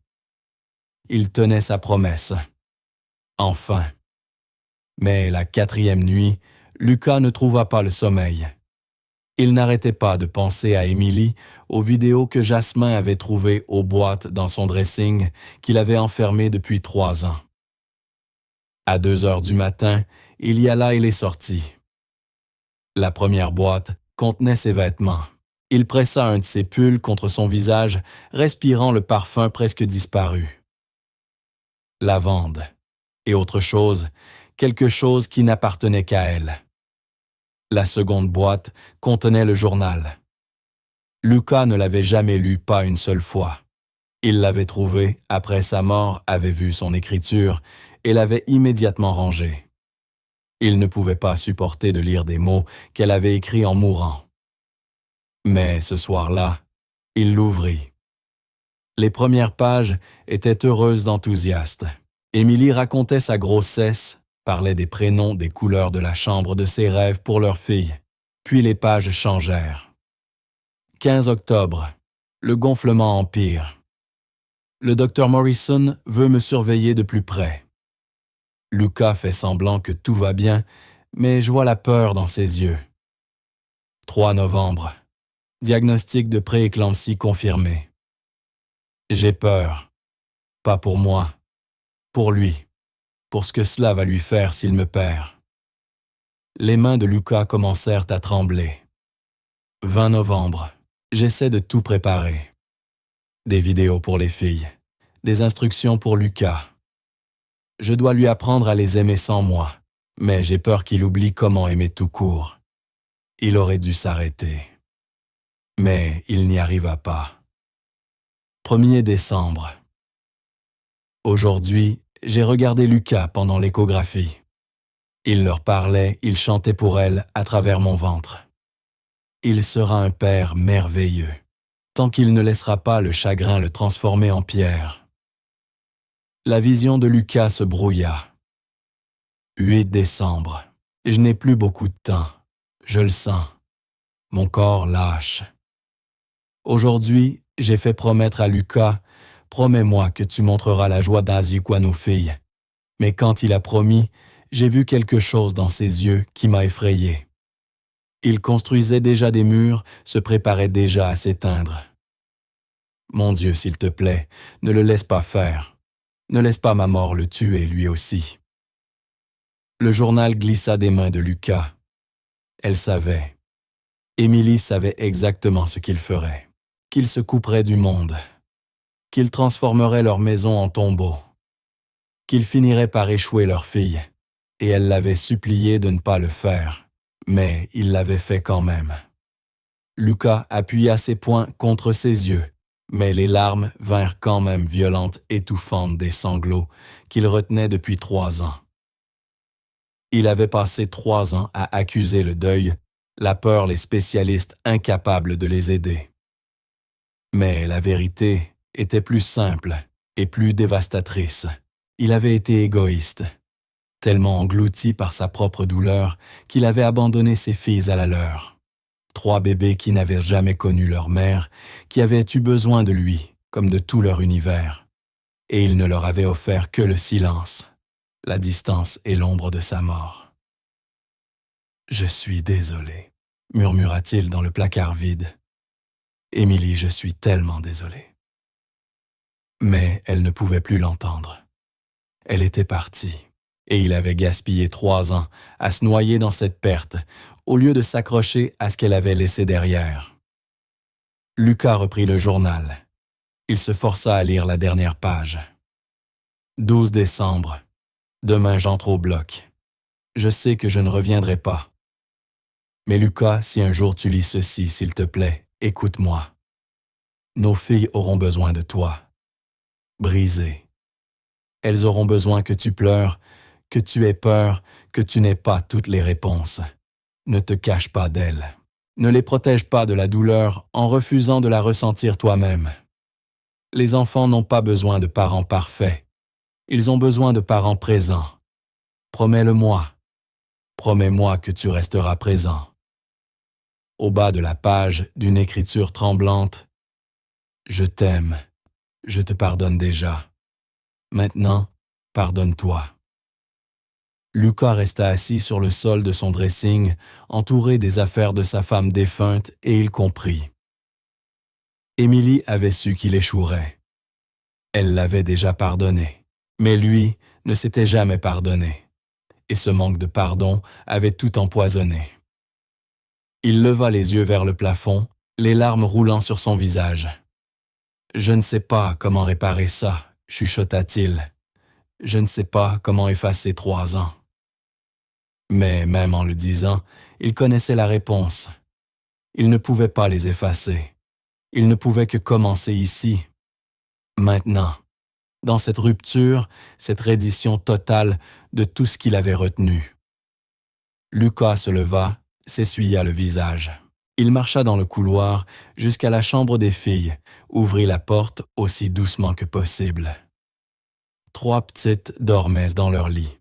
Speaker 1: Il tenait sa promesse. Enfin. Mais la 4e nuit, Lucas ne trouva pas le sommeil. Il n'arrêtait pas de penser à Émilie, aux vidéos que Jasmin avait trouvées aux boîtes dans son dressing qu'il avait enfermées depuis 3 ans. À 2 heures du matin, il y alla et les sortit. La première boîte contenait ses vêtements. Il pressa un de ses pulls contre son visage, respirant le parfum presque disparu. Lavande. Et autre chose, quelque chose qui n'appartenait qu'à elle. La seconde boîte contenait le journal. Lucas ne l'avait jamais lu, pas une seule fois. Il l'avait trouvé, après sa mort, avait vu son écriture et l'avait immédiatement rangé. Il ne pouvait pas supporter de lire des mots qu'elle avait écrits en mourant. Mais ce soir-là, il l'ouvrit. Les premières pages étaient heureuses d'enthousiastes. Émilie racontait sa grossesse, parlait des prénoms, des couleurs de la chambre de ses rêves pour leur fille. Puis les pages changèrent. 15 octobre, le gonflement empire. Le docteur Morrison veut me surveiller de plus près. Lucas fait semblant que tout va bien, mais je vois la peur dans ses yeux. 3 novembre. Diagnostic de prééclampsie confirmé. J'ai peur. Pas pour moi. Pour lui. Pour ce que cela va lui faire s'il me perd. Les mains de Lucas commencèrent à trembler. 20 novembre. J'essaie de tout préparer. Des vidéos pour les filles. Des instructions pour Lucas. Je dois lui apprendre à les aimer sans moi, mais j'ai peur qu'il oublie comment aimer tout court. Il aurait dû s'arrêter. Mais il n'y arriva pas. 1er décembre. Aujourd'hui, j'ai regardé Lucas pendant l'échographie. Il leur parlait, il chantait pour elle à travers mon ventre. Il sera un père merveilleux, tant qu'il ne laissera pas le chagrin le transformer en pierre. La vision de Lucas se brouilla. 8 décembre. Je n'ai plus beaucoup de temps. Je le sens. Mon corps lâche. Aujourd'hui, j'ai fait promettre à Lucas, « Promets-moi que tu montreras la joie d'Aziko à nos filles. » Mais quand il a promis, j'ai vu quelque chose dans ses yeux qui m'a effrayé. Il construisait déjà des murs, se préparait déjà à s'éteindre. Mon Dieu, s'il te plaît, ne le laisse pas faire. Ne laisse pas ma mort le tuer, lui aussi. Le journal glissa des mains de Lucas. Elle savait. Émilie savait exactement ce qu'il ferait. Qu'il se couperait du monde. Qu'il transformerait leur maison en tombeau. Qu'il finirait par échouer leur fille. Et elle l'avait supplié de ne pas le faire. Mais il l'avait fait quand même. Lucas appuya ses poings contre ses yeux, mais les larmes vinrent quand même violentes, étouffantes des sanglots qu'il retenait depuis 3 ans. Il avait passé 3 ans à accuser le deuil, la peur, les spécialistes incapables de les aider. Mais la vérité était plus simple et plus dévastatrice. Il avait été égoïste, tellement englouti par sa propre douleur qu'il avait abandonné ses filles à la leur. 3 bébés qui n'avaient jamais connu leur mère, qui avaient eu besoin de lui, comme de tout leur univers. Et il ne leur avait offert que le silence, la distance et l'ombre de sa mort. « Je suis désolé », murmura-t-il dans le placard vide. « Émilie, je suis tellement désolé. » Mais elle ne pouvait plus l'entendre. Elle était partie, et il avait gaspillé 3 ans à se noyer dans cette perte, au lieu de s'accrocher à ce qu'elle avait laissé derrière. Lucas reprit le journal. Il se força à lire la dernière page. 12 décembre. Demain, j'entre au bloc. Je sais que je ne reviendrai pas. Mais Lucas, si un jour tu lis ceci, s'il te plaît, écoute-moi. Nos filles auront besoin de toi. Brisées. Elles auront besoin que tu pleures, que tu aies peur, que tu n'aies pas toutes les réponses. Ne te cache pas d'elles. Ne les protège pas de la douleur en refusant de la ressentir toi-même. Les enfants n'ont pas besoin de parents parfaits. Ils ont besoin de parents présents. Promets-le-moi. Promets-moi que tu resteras présent. Au bas de la page, d'une écriture tremblante, « Je t'aime. Je te pardonne déjà. Maintenant, pardonne-toi. » Lucas resta assis sur le sol de son dressing, entouré des affaires de sa femme défunte, et il comprit. Émilie avait su qu'il échouerait. Elle l'avait déjà pardonné, mais lui ne s'était jamais pardonné, et ce manque de pardon avait tout empoisonné. Il leva les yeux vers le plafond, les larmes roulant sur son visage. « Je ne sais pas comment réparer ça, » chuchota-t-il. « Je ne sais pas comment effacer 3 ans. » Mais même en le disant, il connaissait la réponse. Il ne pouvait pas les effacer. Il ne pouvait que commencer ici, maintenant, dans cette rupture, cette reddition totale de tout ce qu'il avait retenu. Lucas se leva, s'essuya le visage. Il marcha dans le couloir jusqu'à la chambre des filles, ouvrit la porte aussi doucement que possible. 3 petites dormaient dans leur lit.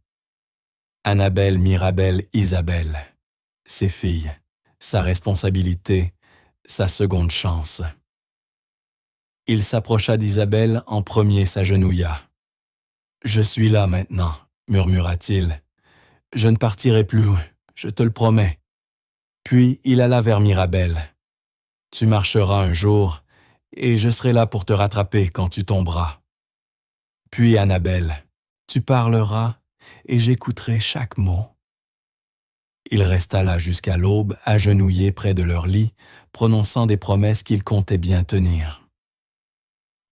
Speaker 1: Annabelle, Mirabelle, Isabelle. Ses filles, sa responsabilité, sa seconde chance. Il s'approcha d'Isabelle, en premier s'agenouilla. « Je suis là maintenant, » murmura-t-il. « Je ne partirai plus, je te le promets. » Puis il alla vers Mirabelle. « Tu marcheras un jour, et je serai là pour te rattraper quand tu tomberas. » Puis Annabelle. « Tu parleras, et j'écouterai chaque mot. » Il resta là jusqu'à l'aube, agenouillé près de leur lit, prononçant des promesses qu'il comptait bien tenir.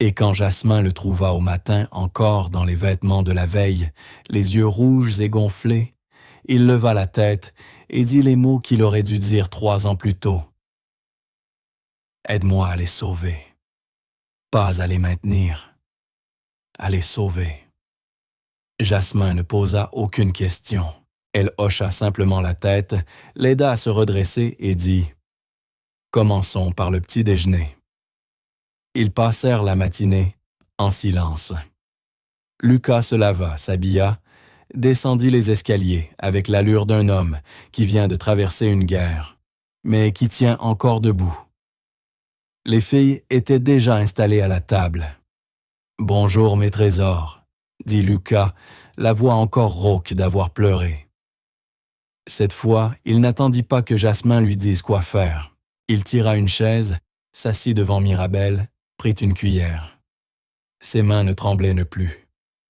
Speaker 1: Et quand Jasmin le trouva au matin encore dans les vêtements de la veille, les yeux rouges et gonflés, il leva la tête et dit les mots qu'il aurait dû dire 3 ans plus tôt. « Aide-moi à les sauver, pas à les maintenir, à les sauver. » Jasmin ne posa aucune question. Elle hocha simplement la tête, l'aida à se redresser et dit « Commençons par le petit déjeuner. » Ils passèrent la matinée en silence. Lucas se lava, s'habilla, descendit les escaliers avec l'allure d'un homme qui vient de traverser une guerre, mais qui tient encore debout. Les filles étaient déjà installées à la table. « Bonjour mes trésors », dit Lucas, la voix encore rauque d'avoir pleuré. Cette fois, il n'attendit pas que Jasmin lui dise quoi faire. Il tira une chaise, s'assit devant Mirabel, prit une cuillère. Ses mains ne tremblaient plus.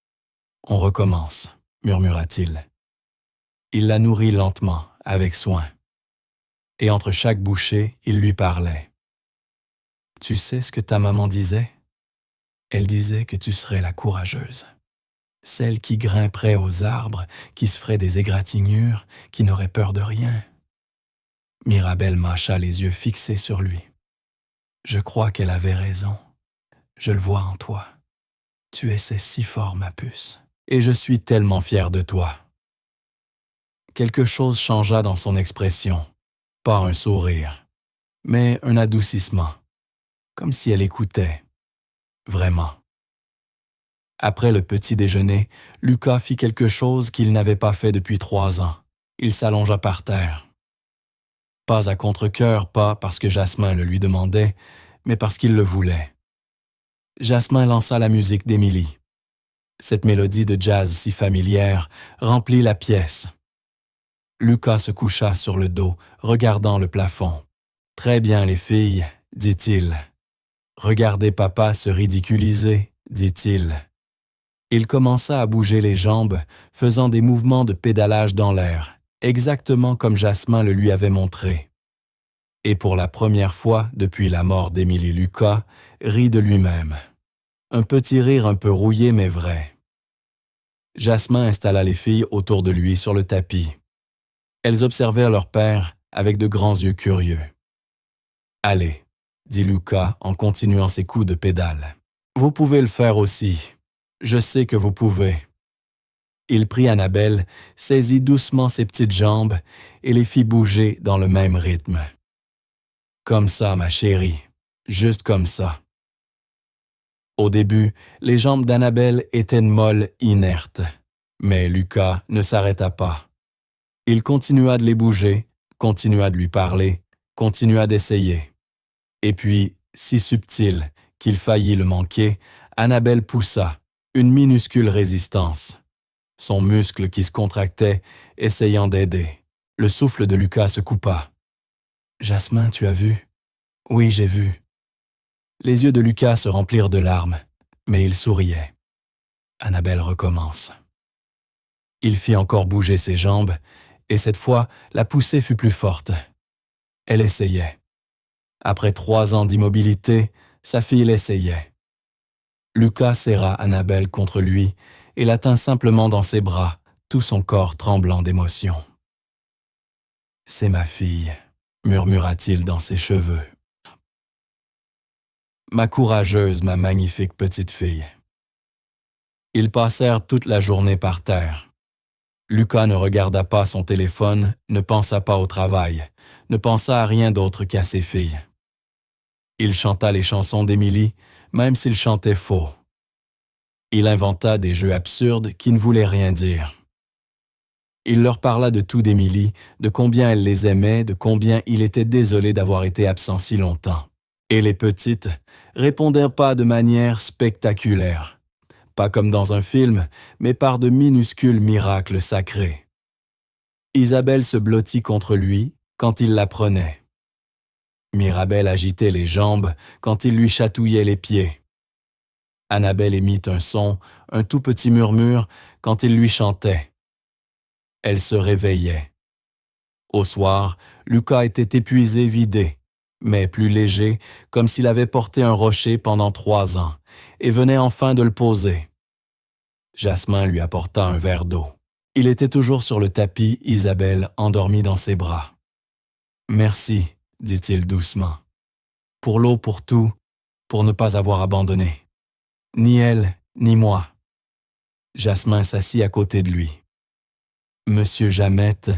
Speaker 1: « On recommence », murmura-t-il. Il la nourrit lentement, avec soin. Et entre chaque bouchée, il lui parlait. « Tu sais ce que ta maman disait? Elle disait que tu serais la courageuse. Celle qui grimperait aux arbres, qui se ferait des égratignures, qui n'aurait peur de rien. » Mirabel mâcha les yeux fixés sur lui. « Je crois qu'elle avait raison. Je le vois en toi. Tu essaies si fort, ma puce, et je suis tellement fier de toi. » Quelque chose changea dans son expression. Pas un sourire, mais un adoucissement, comme si elle écoutait. Vraiment. Après le petit déjeuner, Lucas fit quelque chose qu'il n'avait pas fait depuis 3 ans. Il s'allongea par terre. Pas à contre-cœur, pas parce que Jasmin le lui demandait, mais parce qu'il le voulait. Jasmin lança la musique d'Émilie. Cette mélodie de jazz si familière remplit la pièce. Lucas se coucha sur le dos, regardant le plafond. « Très bien, les filles, » dit-il. « Regardez papa se ridiculiser, » dit-il. Il commença à bouger les jambes, faisant des mouvements de pédalage dans l'air, exactement comme Jasmin le lui avait montré. Et pour la première fois depuis la mort d'Émilie Lucas, rit de lui-même. Un petit rire un peu rouillé mais vrai. Jasmin installa les filles autour de lui sur le tapis. Elles observèrent leur père avec de grands yeux curieux. « Allez, » dit Lucas en continuant ses coups de pédale. « Vous pouvez le faire aussi. Je sais que vous pouvez. » Il prit Annabelle, saisit doucement ses petites jambes et les fit bouger dans le même rythme. « Comme ça, ma chérie, juste comme ça. » Au début, les jambes d'Annabelle étaient molles, inertes, mais Lucas ne s'arrêta pas. Il continua de les bouger, continua de lui parler, continua d'essayer. Et puis, si subtil qu'il faillit le manquer, Annabelle poussa, une minuscule résistance. Son muscle qui se contractait, essayant d'aider. Le souffle de Lucas se coupa. « Jasmin, tu as vu? »« Oui, j'ai vu. » Les yeux de Lucas se remplirent de larmes, mais il souriait. Annabelle recommence. Il fit encore bouger ses jambes, et cette fois, la poussée fut plus forte. Elle essayait. Après 3 ans d'immobilité, sa fille l'essayait. Lucas serra Annabelle contre lui et la tint simplement dans ses bras, tout son corps tremblant d'émotion. « C'est ma fille, » murmura-t-il dans ses cheveux. « Ma courageuse, ma magnifique petite fille. » Ils passèrent toute la journée par terre. Lucas ne regarda pas son téléphone, ne pensa pas au travail, ne pensa à rien d'autre qu'à ses filles. Il chanta les chansons d'Émilie, même s'il chantait faux. Il inventa des jeux absurdes qui ne voulaient rien dire. Il leur parla de tout d'Émilie, de combien elle les aimait, de combien il était désolé d'avoir été absent si longtemps. Et les petites répondèrent pas de manière spectaculaire. Pas comme dans un film, mais par de minuscules miracles sacrés. Isabelle se blottit contre lui quand il la prenait. Mirabel agitait les jambes quand il lui chatouillait les pieds. Annabelle émit un son, un tout petit murmure, quand il lui chantait. Elle se réveillait. Au soir, Lucas était épuisé, vidé, mais plus léger, comme s'il avait porté un rocher pendant 3 ans, et venait enfin de le poser. Jasmin lui apporta un verre d'eau. Il était toujours sur le tapis, Isabelle endormie dans ses bras. « Merci, dit-il doucement. Pour l'eau, pour tout, pour ne pas avoir abandonné. Ni elle, ni moi. » Jasmin s'assit à côté de lui. « Monsieur Jamette,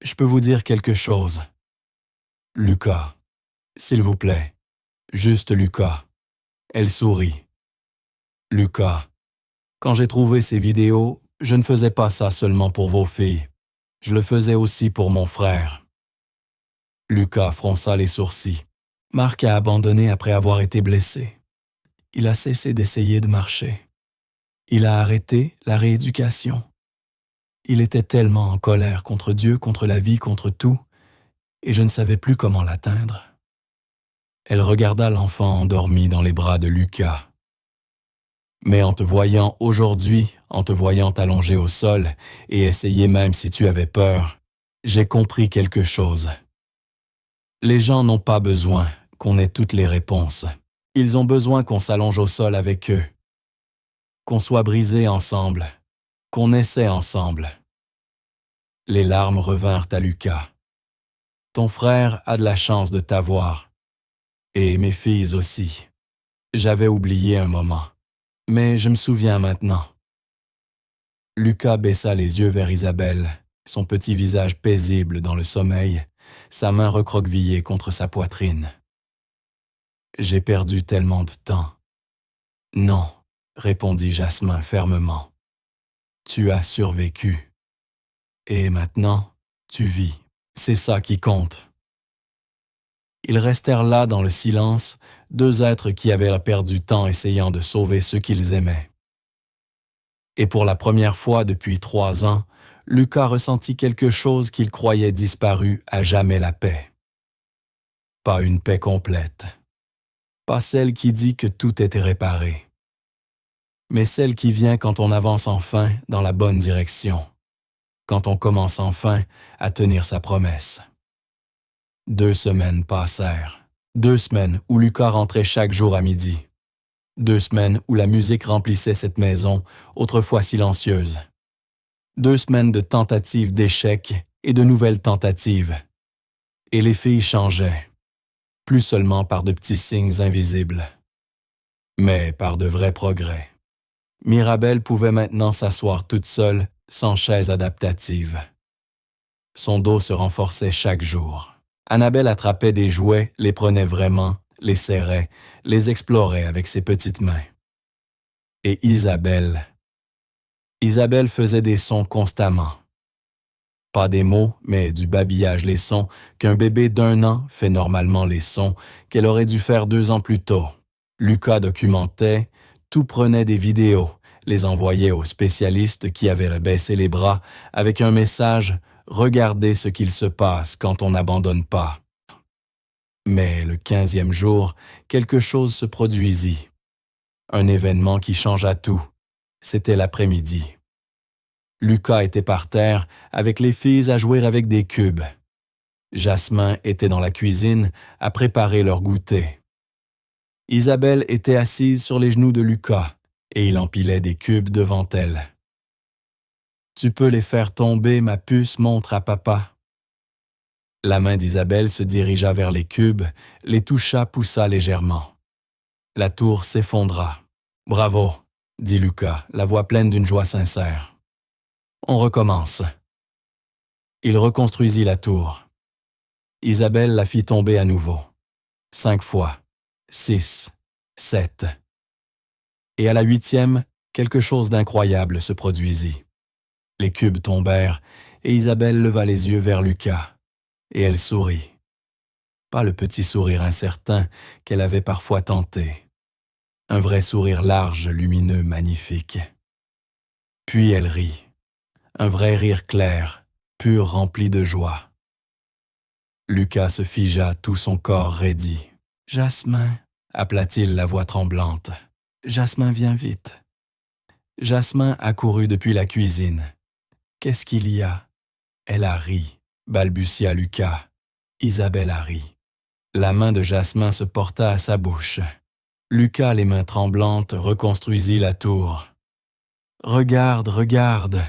Speaker 1: je peux vous dire quelque chose. »« Lucas, s'il vous plaît, juste Lucas. » Elle sourit. « Lucas, quand j'ai trouvé ces vidéos, je ne faisais pas ça seulement pour vos filles. Je le faisais aussi pour mon frère. » Lucas fronça les sourcils. Marc a abandonné après avoir été blessé. Il a cessé d'essayer de marcher. Il a arrêté la rééducation. Il était tellement en colère contre Dieu, contre la vie, contre tout, et je ne savais plus comment l'atteindre. Elle regarda l'enfant endormi dans les bras de Lucas. Mais en te voyant aujourd'hui, en te voyant allongé au sol, et essayer même si tu avais peur, j'ai compris quelque chose. Les gens n'ont pas besoin qu'on ait toutes les réponses. Ils ont besoin qu'on s'allonge au sol avec eux, qu'on soit brisés ensemble, qu'on essaie ensemble. Les larmes revinrent à Lucas. Ton frère a de la chance de t'avoir. Et mes filles aussi. J'avais oublié un moment, mais je me souviens maintenant. Lucas baissa les yeux vers Isabelle, son petit visage paisible dans le sommeil, sa main recroquevillée contre sa poitrine. J'ai perdu tellement de temps. Non, répondit Jasmin fermement. Tu as survécu. Et maintenant, tu vis. C'est ça qui compte. Ils restèrent là dans le silence, deux êtres qui avaient perdu temps essayant de sauver ceux qu'ils aimaient. Et pour la première fois depuis 3 ans, Lucas ressentit quelque chose qu'il croyait disparu à jamais, la paix. Pas une paix complète. Pas celle qui dit que tout était réparé. Mais celle qui vient quand on avance enfin dans la bonne direction. Quand on commence enfin à tenir sa promesse. 2 semaines passèrent. 2 semaines où Lucas rentrait chaque jour à midi. 2 semaines où la musique remplissait cette maison, autrefois silencieuse. 2 semaines de tentatives d'échecs et de nouvelles tentatives. Et les filles changeaient. Plus seulement par de petits signes invisibles, mais par de vrais progrès. Mirabelle pouvait maintenant s'asseoir toute seule, sans chaise adaptative. Son dos se renforçait chaque jour. Annabelle attrapait des jouets, les prenait vraiment, les serrait, les explorait avec ses petites mains. Et Isabelle faisait des sons constamment. Pas des mots, mais du babillage, les sons qu'un bébé d'1 an fait normalement, les sons qu'elle aurait dû faire 2 ans plus tôt. Lucas documentait, tout prenait des vidéos, les envoyait aux spécialistes qui avaient baissé les bras avec un message « Regardez ce qu'il se passe quand on n'abandonne pas ». Mais le 15e jour, quelque chose se produisit. Un événement qui changea tout. C'était l'après-midi. Lucas était par terre, avec les filles à jouer avec des cubes. Jasmin était dans la cuisine à préparer leur goûter. Isabelle était assise sur les genoux de Lucas et il empilait des cubes devant elle. « Tu peux les faire tomber, ma puce, montre à papa. » La main d'Isabelle se dirigea vers les cubes, les toucha, poussa légèrement. La tour s'effondra. « Bravo !» dit Lucas, la voix pleine d'une joie sincère. On recommence. Il reconstruisit la tour. Isabelle la fit tomber à nouveau. 5 fois. 6. 7. Et à la 8e, quelque chose d'incroyable se produisit. Les cubes tombèrent et Isabelle leva les yeux vers Lucas. Et elle sourit. Pas le petit sourire incertain qu'elle avait parfois tenté. Un vrai sourire large, lumineux, magnifique. Puis elle rit. Un vrai rire clair, pur, rempli de joie. Lucas se figea, tout son corps raidi. « Jasmin, appela-t-il la voix tremblante. « Jasmin, viens vite. » Jasmin accourut depuis la cuisine. « Qu'est-ce qu'il y a ?» Elle a ri. balbutia Lucas. Isabelle a ri. La main de Jasmin se porta à sa bouche. Lucas, les mains tremblantes, reconstruisit la tour. « Regarde, regarde !»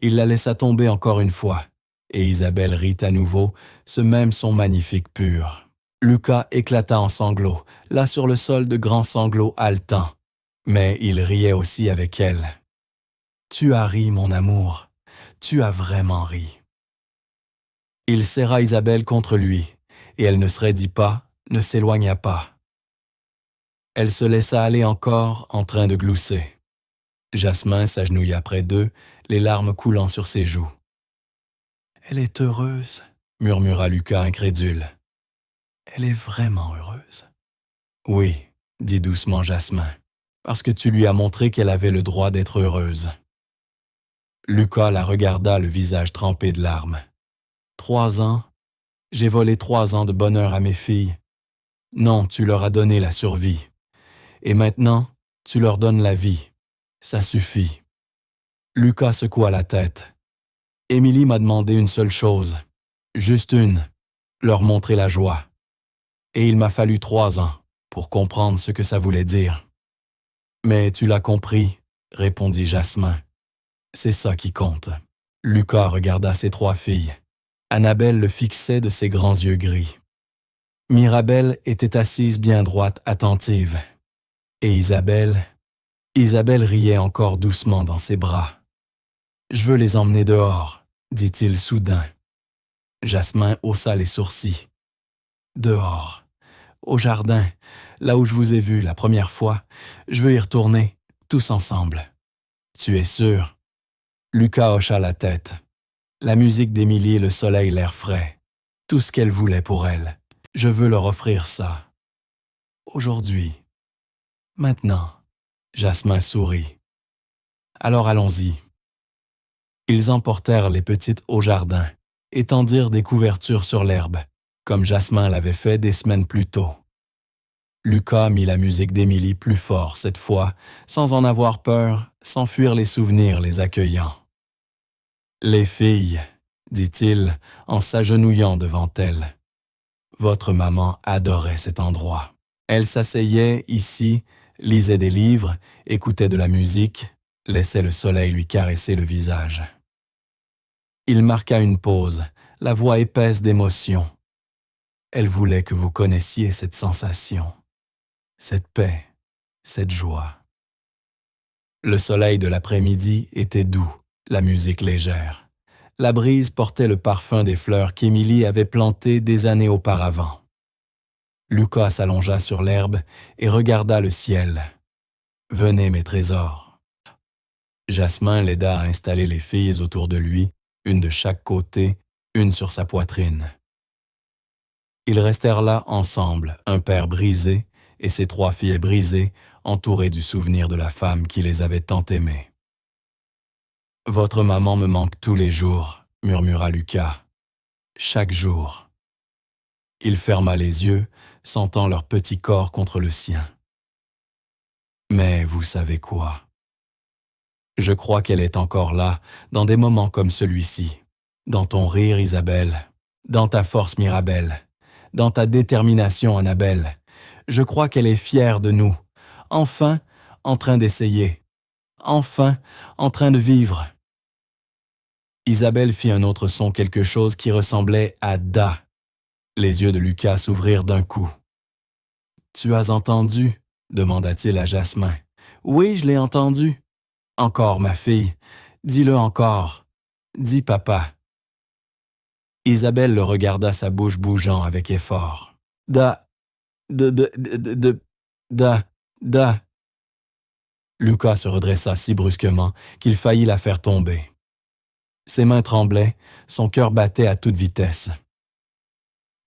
Speaker 1: Il la laissa tomber encore une fois, et Isabelle rit à nouveau, ce même son magnifique pur. Lucas éclata en sanglots, là sur le sol de grands sanglots haletants, mais il riait aussi avec elle. « Tu as ri, mon amour, tu as vraiment ri. » Il serra Isabelle contre lui, et elle ne se raidit pas, ne s'éloigna pas. Elle se laissa aller encore, en train de glousser. Jasmin s'agenouilla près d'eux, les larmes coulant sur ses joues. « Elle est heureuse, » murmura Lucas incrédule. « Elle est vraiment heureuse. »« Oui, » dit doucement Jasmin, « parce que tu lui as montré qu'elle avait le droit d'être heureuse. » Lucas la regarda, le visage trempé de larmes. « 3 ans, j'ai volé 3 ans de bonheur à mes filles. Non, tu leur as donné la survie. Et maintenant, tu leur donnes la vie. Ça suffit. » Lucas secoua la tête. « Émilie m'a demandé une seule chose, juste une, leur montrer la joie. Et il m'a fallu 3 ans pour comprendre ce que ça voulait dire. »« Mais tu l'as compris, » répondit Jasmin. « C'est ça qui compte. » Lucas regarda ses 3 filles. Annabelle le fixait de ses grands yeux gris. Mirabelle était assise bien droite, attentive. Et Isabelle riait encore doucement dans ses bras. « Je veux les emmener dehors, » dit-il soudain. Jasmin haussa les sourcils. « Dehors, au jardin, là où je vous ai vu la première fois. Je veux y retourner, tous ensemble. »« Tu es sûr ?» Lucas hocha la tête. La musique d'Émilie et le soleil, l'air frais. Tout ce qu'elle voulait pour elle. Je veux leur offrir ça. Aujourd'hui. Maintenant. Jasmin sourit. Alors allons-y. Ils emportèrent les petites au jardin, étendirent des couvertures sur l'herbe, comme Jasmin l'avait fait des semaines plus tôt. Lucas mit la musique d'Émilie plus fort cette fois, sans en avoir peur, sans fuir les souvenirs les accueillant. « Les filles, » dit-il en s'agenouillant devant elles. « Votre maman adorait cet endroit. Elle s'asseyait ici, lisait des livres, écoutait de la musique, laissait le soleil lui caresser le visage. » Il marqua une pause, la voix épaisse d'émotion. Elle voulait que vous connaissiez cette sensation, cette paix, cette joie. Le soleil de l'après-midi était doux, la musique légère. La brise portait le parfum des fleurs qu'Émilie avait plantées des années auparavant. Lucas s'allongea sur l'herbe et regarda le ciel. « Venez, mes trésors. » Jasmin l'aida à installer les filles autour de lui, une de chaque côté, une sur sa poitrine. Ils restèrent là ensemble, un père brisé et ses 3 filles brisées, entourées du souvenir de la femme qui les avait tant aimées. « Votre maman me manque tous les jours, » murmura Lucas. « Chaque jour. » Il ferma les yeux, sentant leur petit corps contre le sien. « Mais vous savez quoi? Je crois qu'elle est encore là, dans des moments comme celui-ci. Dans ton rire, Isabelle. Dans ta force, Mirabelle. Dans ta détermination, Annabelle. Je crois qu'elle est fière de nous. Enfin, en train d'essayer. Enfin, en train de vivre. » Isabelle fit un autre son, quelque chose qui ressemblait à « da ». Les yeux de Lucas s'ouvrirent d'un coup. « Tu as entendu ?» demanda-t-il à Jasmin. « Oui, je l'ai entendu. »« Encore, ma fille. Dis-le encore. Dis papa. » Isabelle le regarda, sa bouche bougeant avec effort. « Da. Da. » Lucas se redressa si brusquement qu'il faillit la faire tomber. Ses mains tremblaient, son cœur battait à toute vitesse.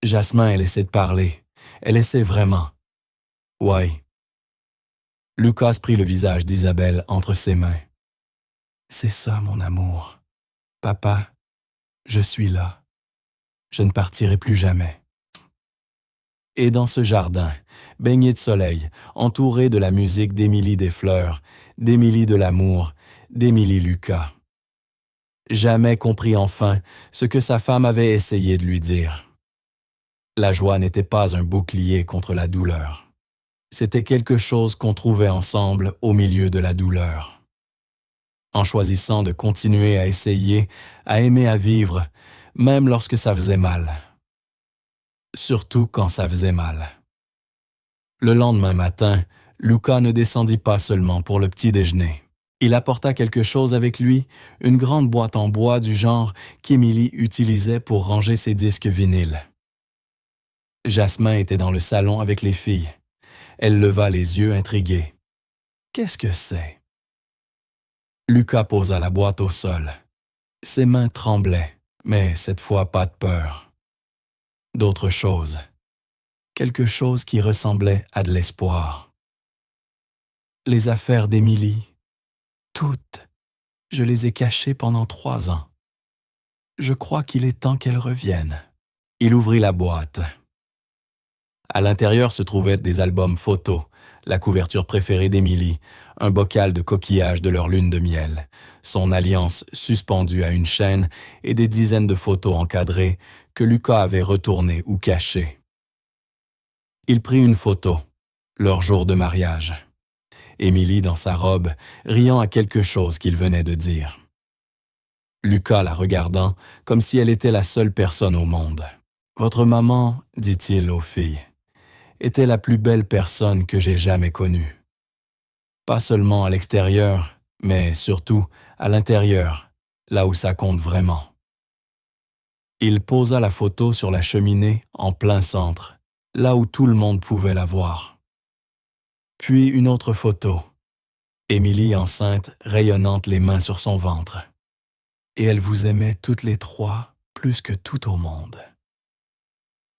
Speaker 1: Jasmin, elle essaie de parler. Elle essaie vraiment. « Ouais. » Lucas prit le visage d'Isabelle entre ses mains. « C'est ça, mon amour. Papa, je suis là. Je ne partirai plus jamais. » Et dans ce jardin, baigné de soleil, entouré de la musique d'Émilie des fleurs, d'Émilie de l'amour, d'Émilie Lucas. jamais compris enfin ce que sa femme avait essayé de lui dire. La joie n'était pas un bouclier contre la douleur. C'était quelque chose qu'on trouvait ensemble au milieu de la douleur. En choisissant de continuer à essayer, à aimer à vivre, même lorsque ça faisait mal. Surtout quand ça faisait mal. Le lendemain matin, Luca ne descendit pas seulement pour le petit déjeuner. Il apporta quelque chose avec lui, une grande boîte en bois du genre qu'Émilie utilisait pour ranger ses disques vinyles. Jasmin était dans le salon avec les filles. Elle leva les yeux intriguée. « Qu'est-ce que c'est » Luca posa la boîte au sol. Ses mains tremblaient, mais cette fois pas de peur. D'autre chose. Quelque chose qui ressemblait à de l'espoir. Les affaires d'Émilie, toutes, je les ai cachées pendant 3 ans. Je crois qu'il est temps qu'elles reviennent. Il ouvrit la boîte. À l'intérieur se trouvaient des albums photos, la couverture préférée d'Émilie, un bocal de coquillages de leur lune de miel, son alliance suspendue à une chaîne et des dizaines de photos encadrées que Luca avait retournées ou cachées. Il prit une photo, leur jour de mariage. Émilie dans sa robe, riant à quelque chose qu'il venait de dire. Luca la regardant comme si elle était la seule personne au monde. « Votre maman, dit-il aux filles, était la plus belle personne que j'ai jamais connue. Pas seulement à l'extérieur, mais surtout à l'intérieur, là où ça compte vraiment. » Il posa la photo sur la cheminée en plein centre, là où tout le monde pouvait la voir. Puis une autre photo. Émilie enceinte, rayonnante les mains sur son ventre. Et elle vous aimait toutes les 3 plus que tout au monde.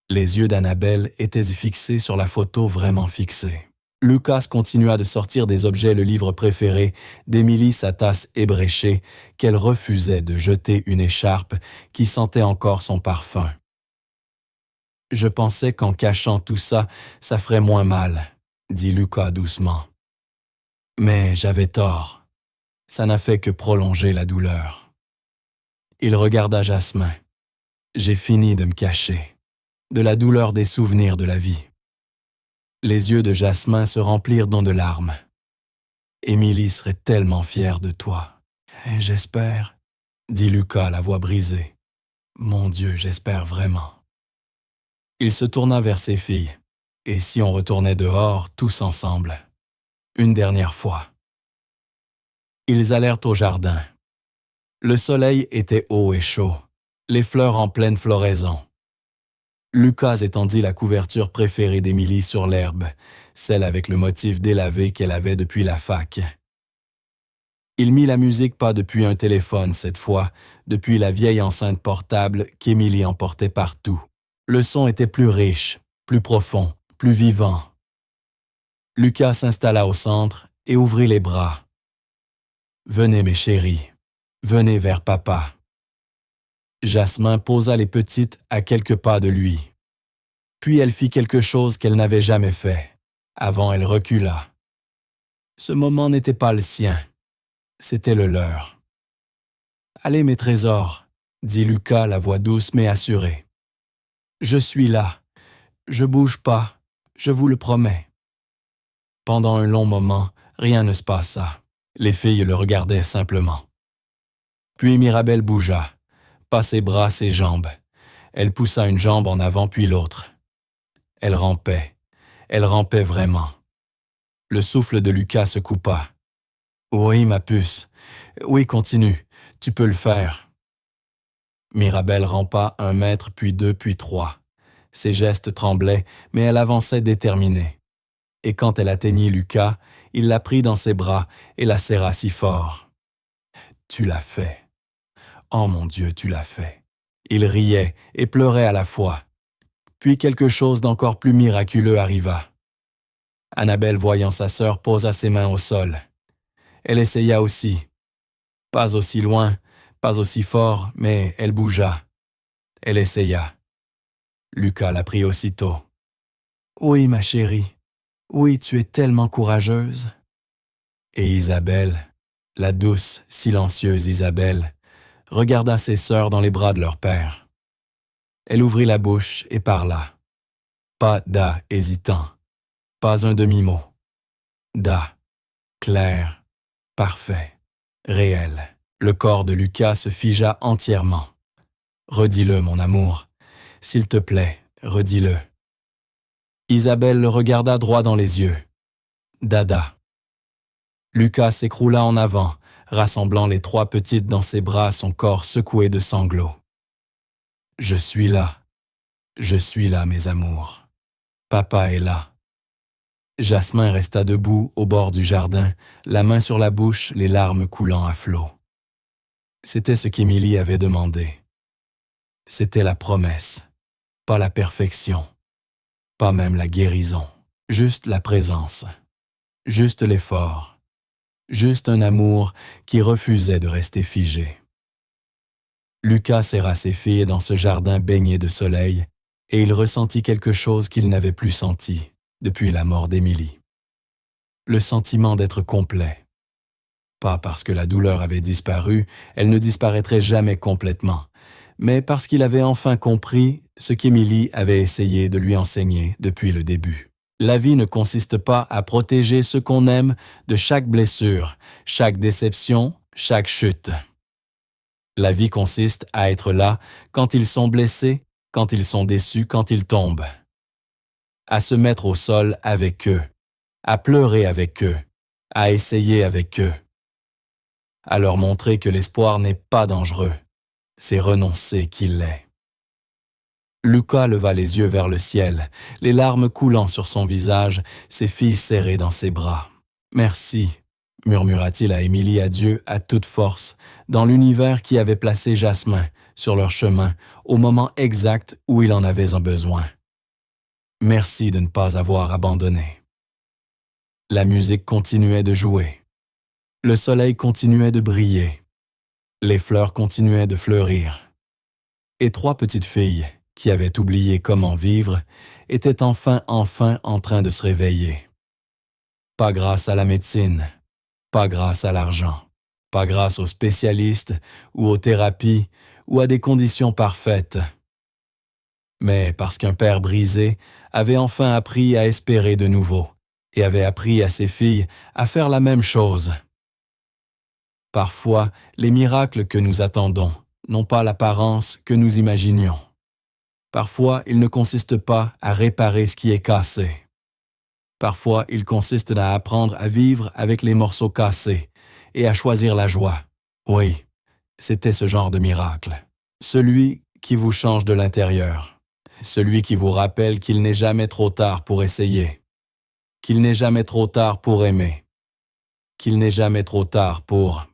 Speaker 1: Les yeux d'Annabelle étaient fixés sur la photo vraiment fixée. Lucas continua de sortir des objets le livre préféré d'Émilie, sa tasse ébréchée, qu'elle refusait de jeter une écharpe qui sentait encore son parfum. Je pensais qu'en cachant tout ça, ça ferait moins mal, dit Lucas doucement. Mais j'avais tort. Ça n'a fait que prolonger la douleur. Il regarda Jasmin. J'ai fini de me cacher, de la douleur des souvenirs de la vie. Les yeux de Jasmin se remplirent dans de larmes. Émilie serait tellement fière de toi. J'espère, dit Lucas, la voix brisée. Mon Dieu, j'espère vraiment. Il se tourna vers ses filles. Et si on retournait dehors, tous ensemble? Une dernière fois. Ils allèrent au jardin. Le soleil était haut et chaud, les fleurs en pleine floraison. Lucas étendit la couverture préférée d'Émilie sur l'herbe, celle avec le motif délavé qu'elle avait depuis la fac. Il mit la musique pas depuis un téléphone cette fois, depuis la vieille enceinte portable qu'Émilie emportait partout. Le son était plus riche, plus profond, plus vivant. Lucas s'installa au centre et ouvrit les bras. « Venez mes chéris, venez vers papa. » Jasmin posa les petites à quelques pas de lui. Puis elle fit quelque chose qu'elle n'avait jamais fait. Avant, elle recula. Ce moment n'était pas le sien, c'était le leur. « Allez mes trésors, » dit Lucas, la voix douce mais assurée. « Je suis là, je bouge pas, je vous le promets. » Pendant un long moment, rien ne se passa. Les filles le regardaient simplement. Puis Mirabelle bougea, pas ses bras, ses jambes. Elle poussa une jambe en avant puis l'autre. Elle rampait vraiment. Le souffle de Lucas se coupa. « Oui, ma puce, oui, continue, tu peux le faire. » Mirabelle rampa 1 mètre, puis 2, puis 3. Ses gestes tremblaient, mais elle avançait déterminée. Et quand elle atteignit Lucas, il la prit dans ses bras et la serra si fort. « Tu l'as fait. Oh mon Dieu, tu l'as fait. » Il riait et pleurait à la fois. Puis quelque chose d'encore plus miraculeux arriva. Annabelle, voyant sa sœur, posa ses mains au sol. Elle essaya aussi. Pas aussi loin, pas aussi fort, mais elle bougea. Elle essaya. Lucas la prit aussitôt. « Oui, ma chérie. Oui, tu es tellement courageuse. » Et Isabelle, la douce, silencieuse Isabelle, regarda ses sœurs dans les bras de leur père. Elle ouvrit la bouche et parla. Pas da hésitant, pas un demi-mot. Da, clair, parfait, réel. Le corps de Lucas se figea entièrement. Redis-le, mon amour. S'il te plaît, redis-le. Isabelle le regarda droit dans les yeux. Dada. Lucas s'écroula en avant, rassemblant les trois petites dans ses bras, son corps secoué de sanglots. Je suis là, mes amours. Papa est là. Jasmin resta debout au bord du jardin, la main sur la bouche, les larmes coulant à flots. C'était ce qu'Émilie avait demandé. C'était la promesse, pas la perfection, pas même la guérison, juste la présence, juste l'effort, juste un amour qui refusait de rester figé. Lucas serra ses filles dans ce jardin baigné de soleil et il ressentit quelque chose qu'il n'avait plus senti depuis la mort d'Émilie. Le sentiment d'être complet. Pas parce que la douleur avait disparu, elle ne disparaîtrait jamais complètement, mais parce qu'il avait enfin compris ce qu'Émilie avait essayé de lui enseigner depuis le début. La vie ne consiste pas à protéger ceux qu'on aime de chaque blessure, chaque déception, chaque chute. La vie consiste à être là quand ils sont blessés, quand ils sont déçus, quand ils tombent. À se mettre au sol avec eux, à pleurer avec eux, à essayer avec eux. À leur montrer que l'espoir n'est pas dangereux, c'est renoncer qu'il l'est. Lucas leva les yeux vers le ciel, les larmes coulant sur son visage, ses filles serrées dans ses bras. « Merci », murmura-t-il à Émilie adieu à toute force, dans l'univers qui avait placé Jasmin sur leur chemin au moment exact où il en avait besoin. Merci de ne pas avoir abandonné. La musique continuait de jouer. Le soleil continuait de briller. Les fleurs continuaient de fleurir. Et trois petites filles, qui avaient oublié comment vivre, étaient enfin en train de se réveiller. Pas grâce à la médecine, pas grâce à l'argent, pas grâce aux spécialistes ou aux thérapies ou à des conditions parfaites, mais parce qu'un père brisé avait enfin appris à espérer de nouveau et avait appris à ses filles à faire la même chose. Parfois, les miracles que nous attendons n'ont pas l'apparence que nous imaginions. Parfois, ils ne consistent pas à réparer ce qui est cassé. Parfois, ils consistent à apprendre à vivre avec les morceaux cassés et à choisir la joie. Oui, c'était ce genre de miracle. Celui qui vous change de l'intérieur. Celui qui vous rappelle qu'il n'est jamais trop tard pour essayer. Qu'il n'est jamais trop tard pour aimer. Qu'il n'est jamais trop tard pour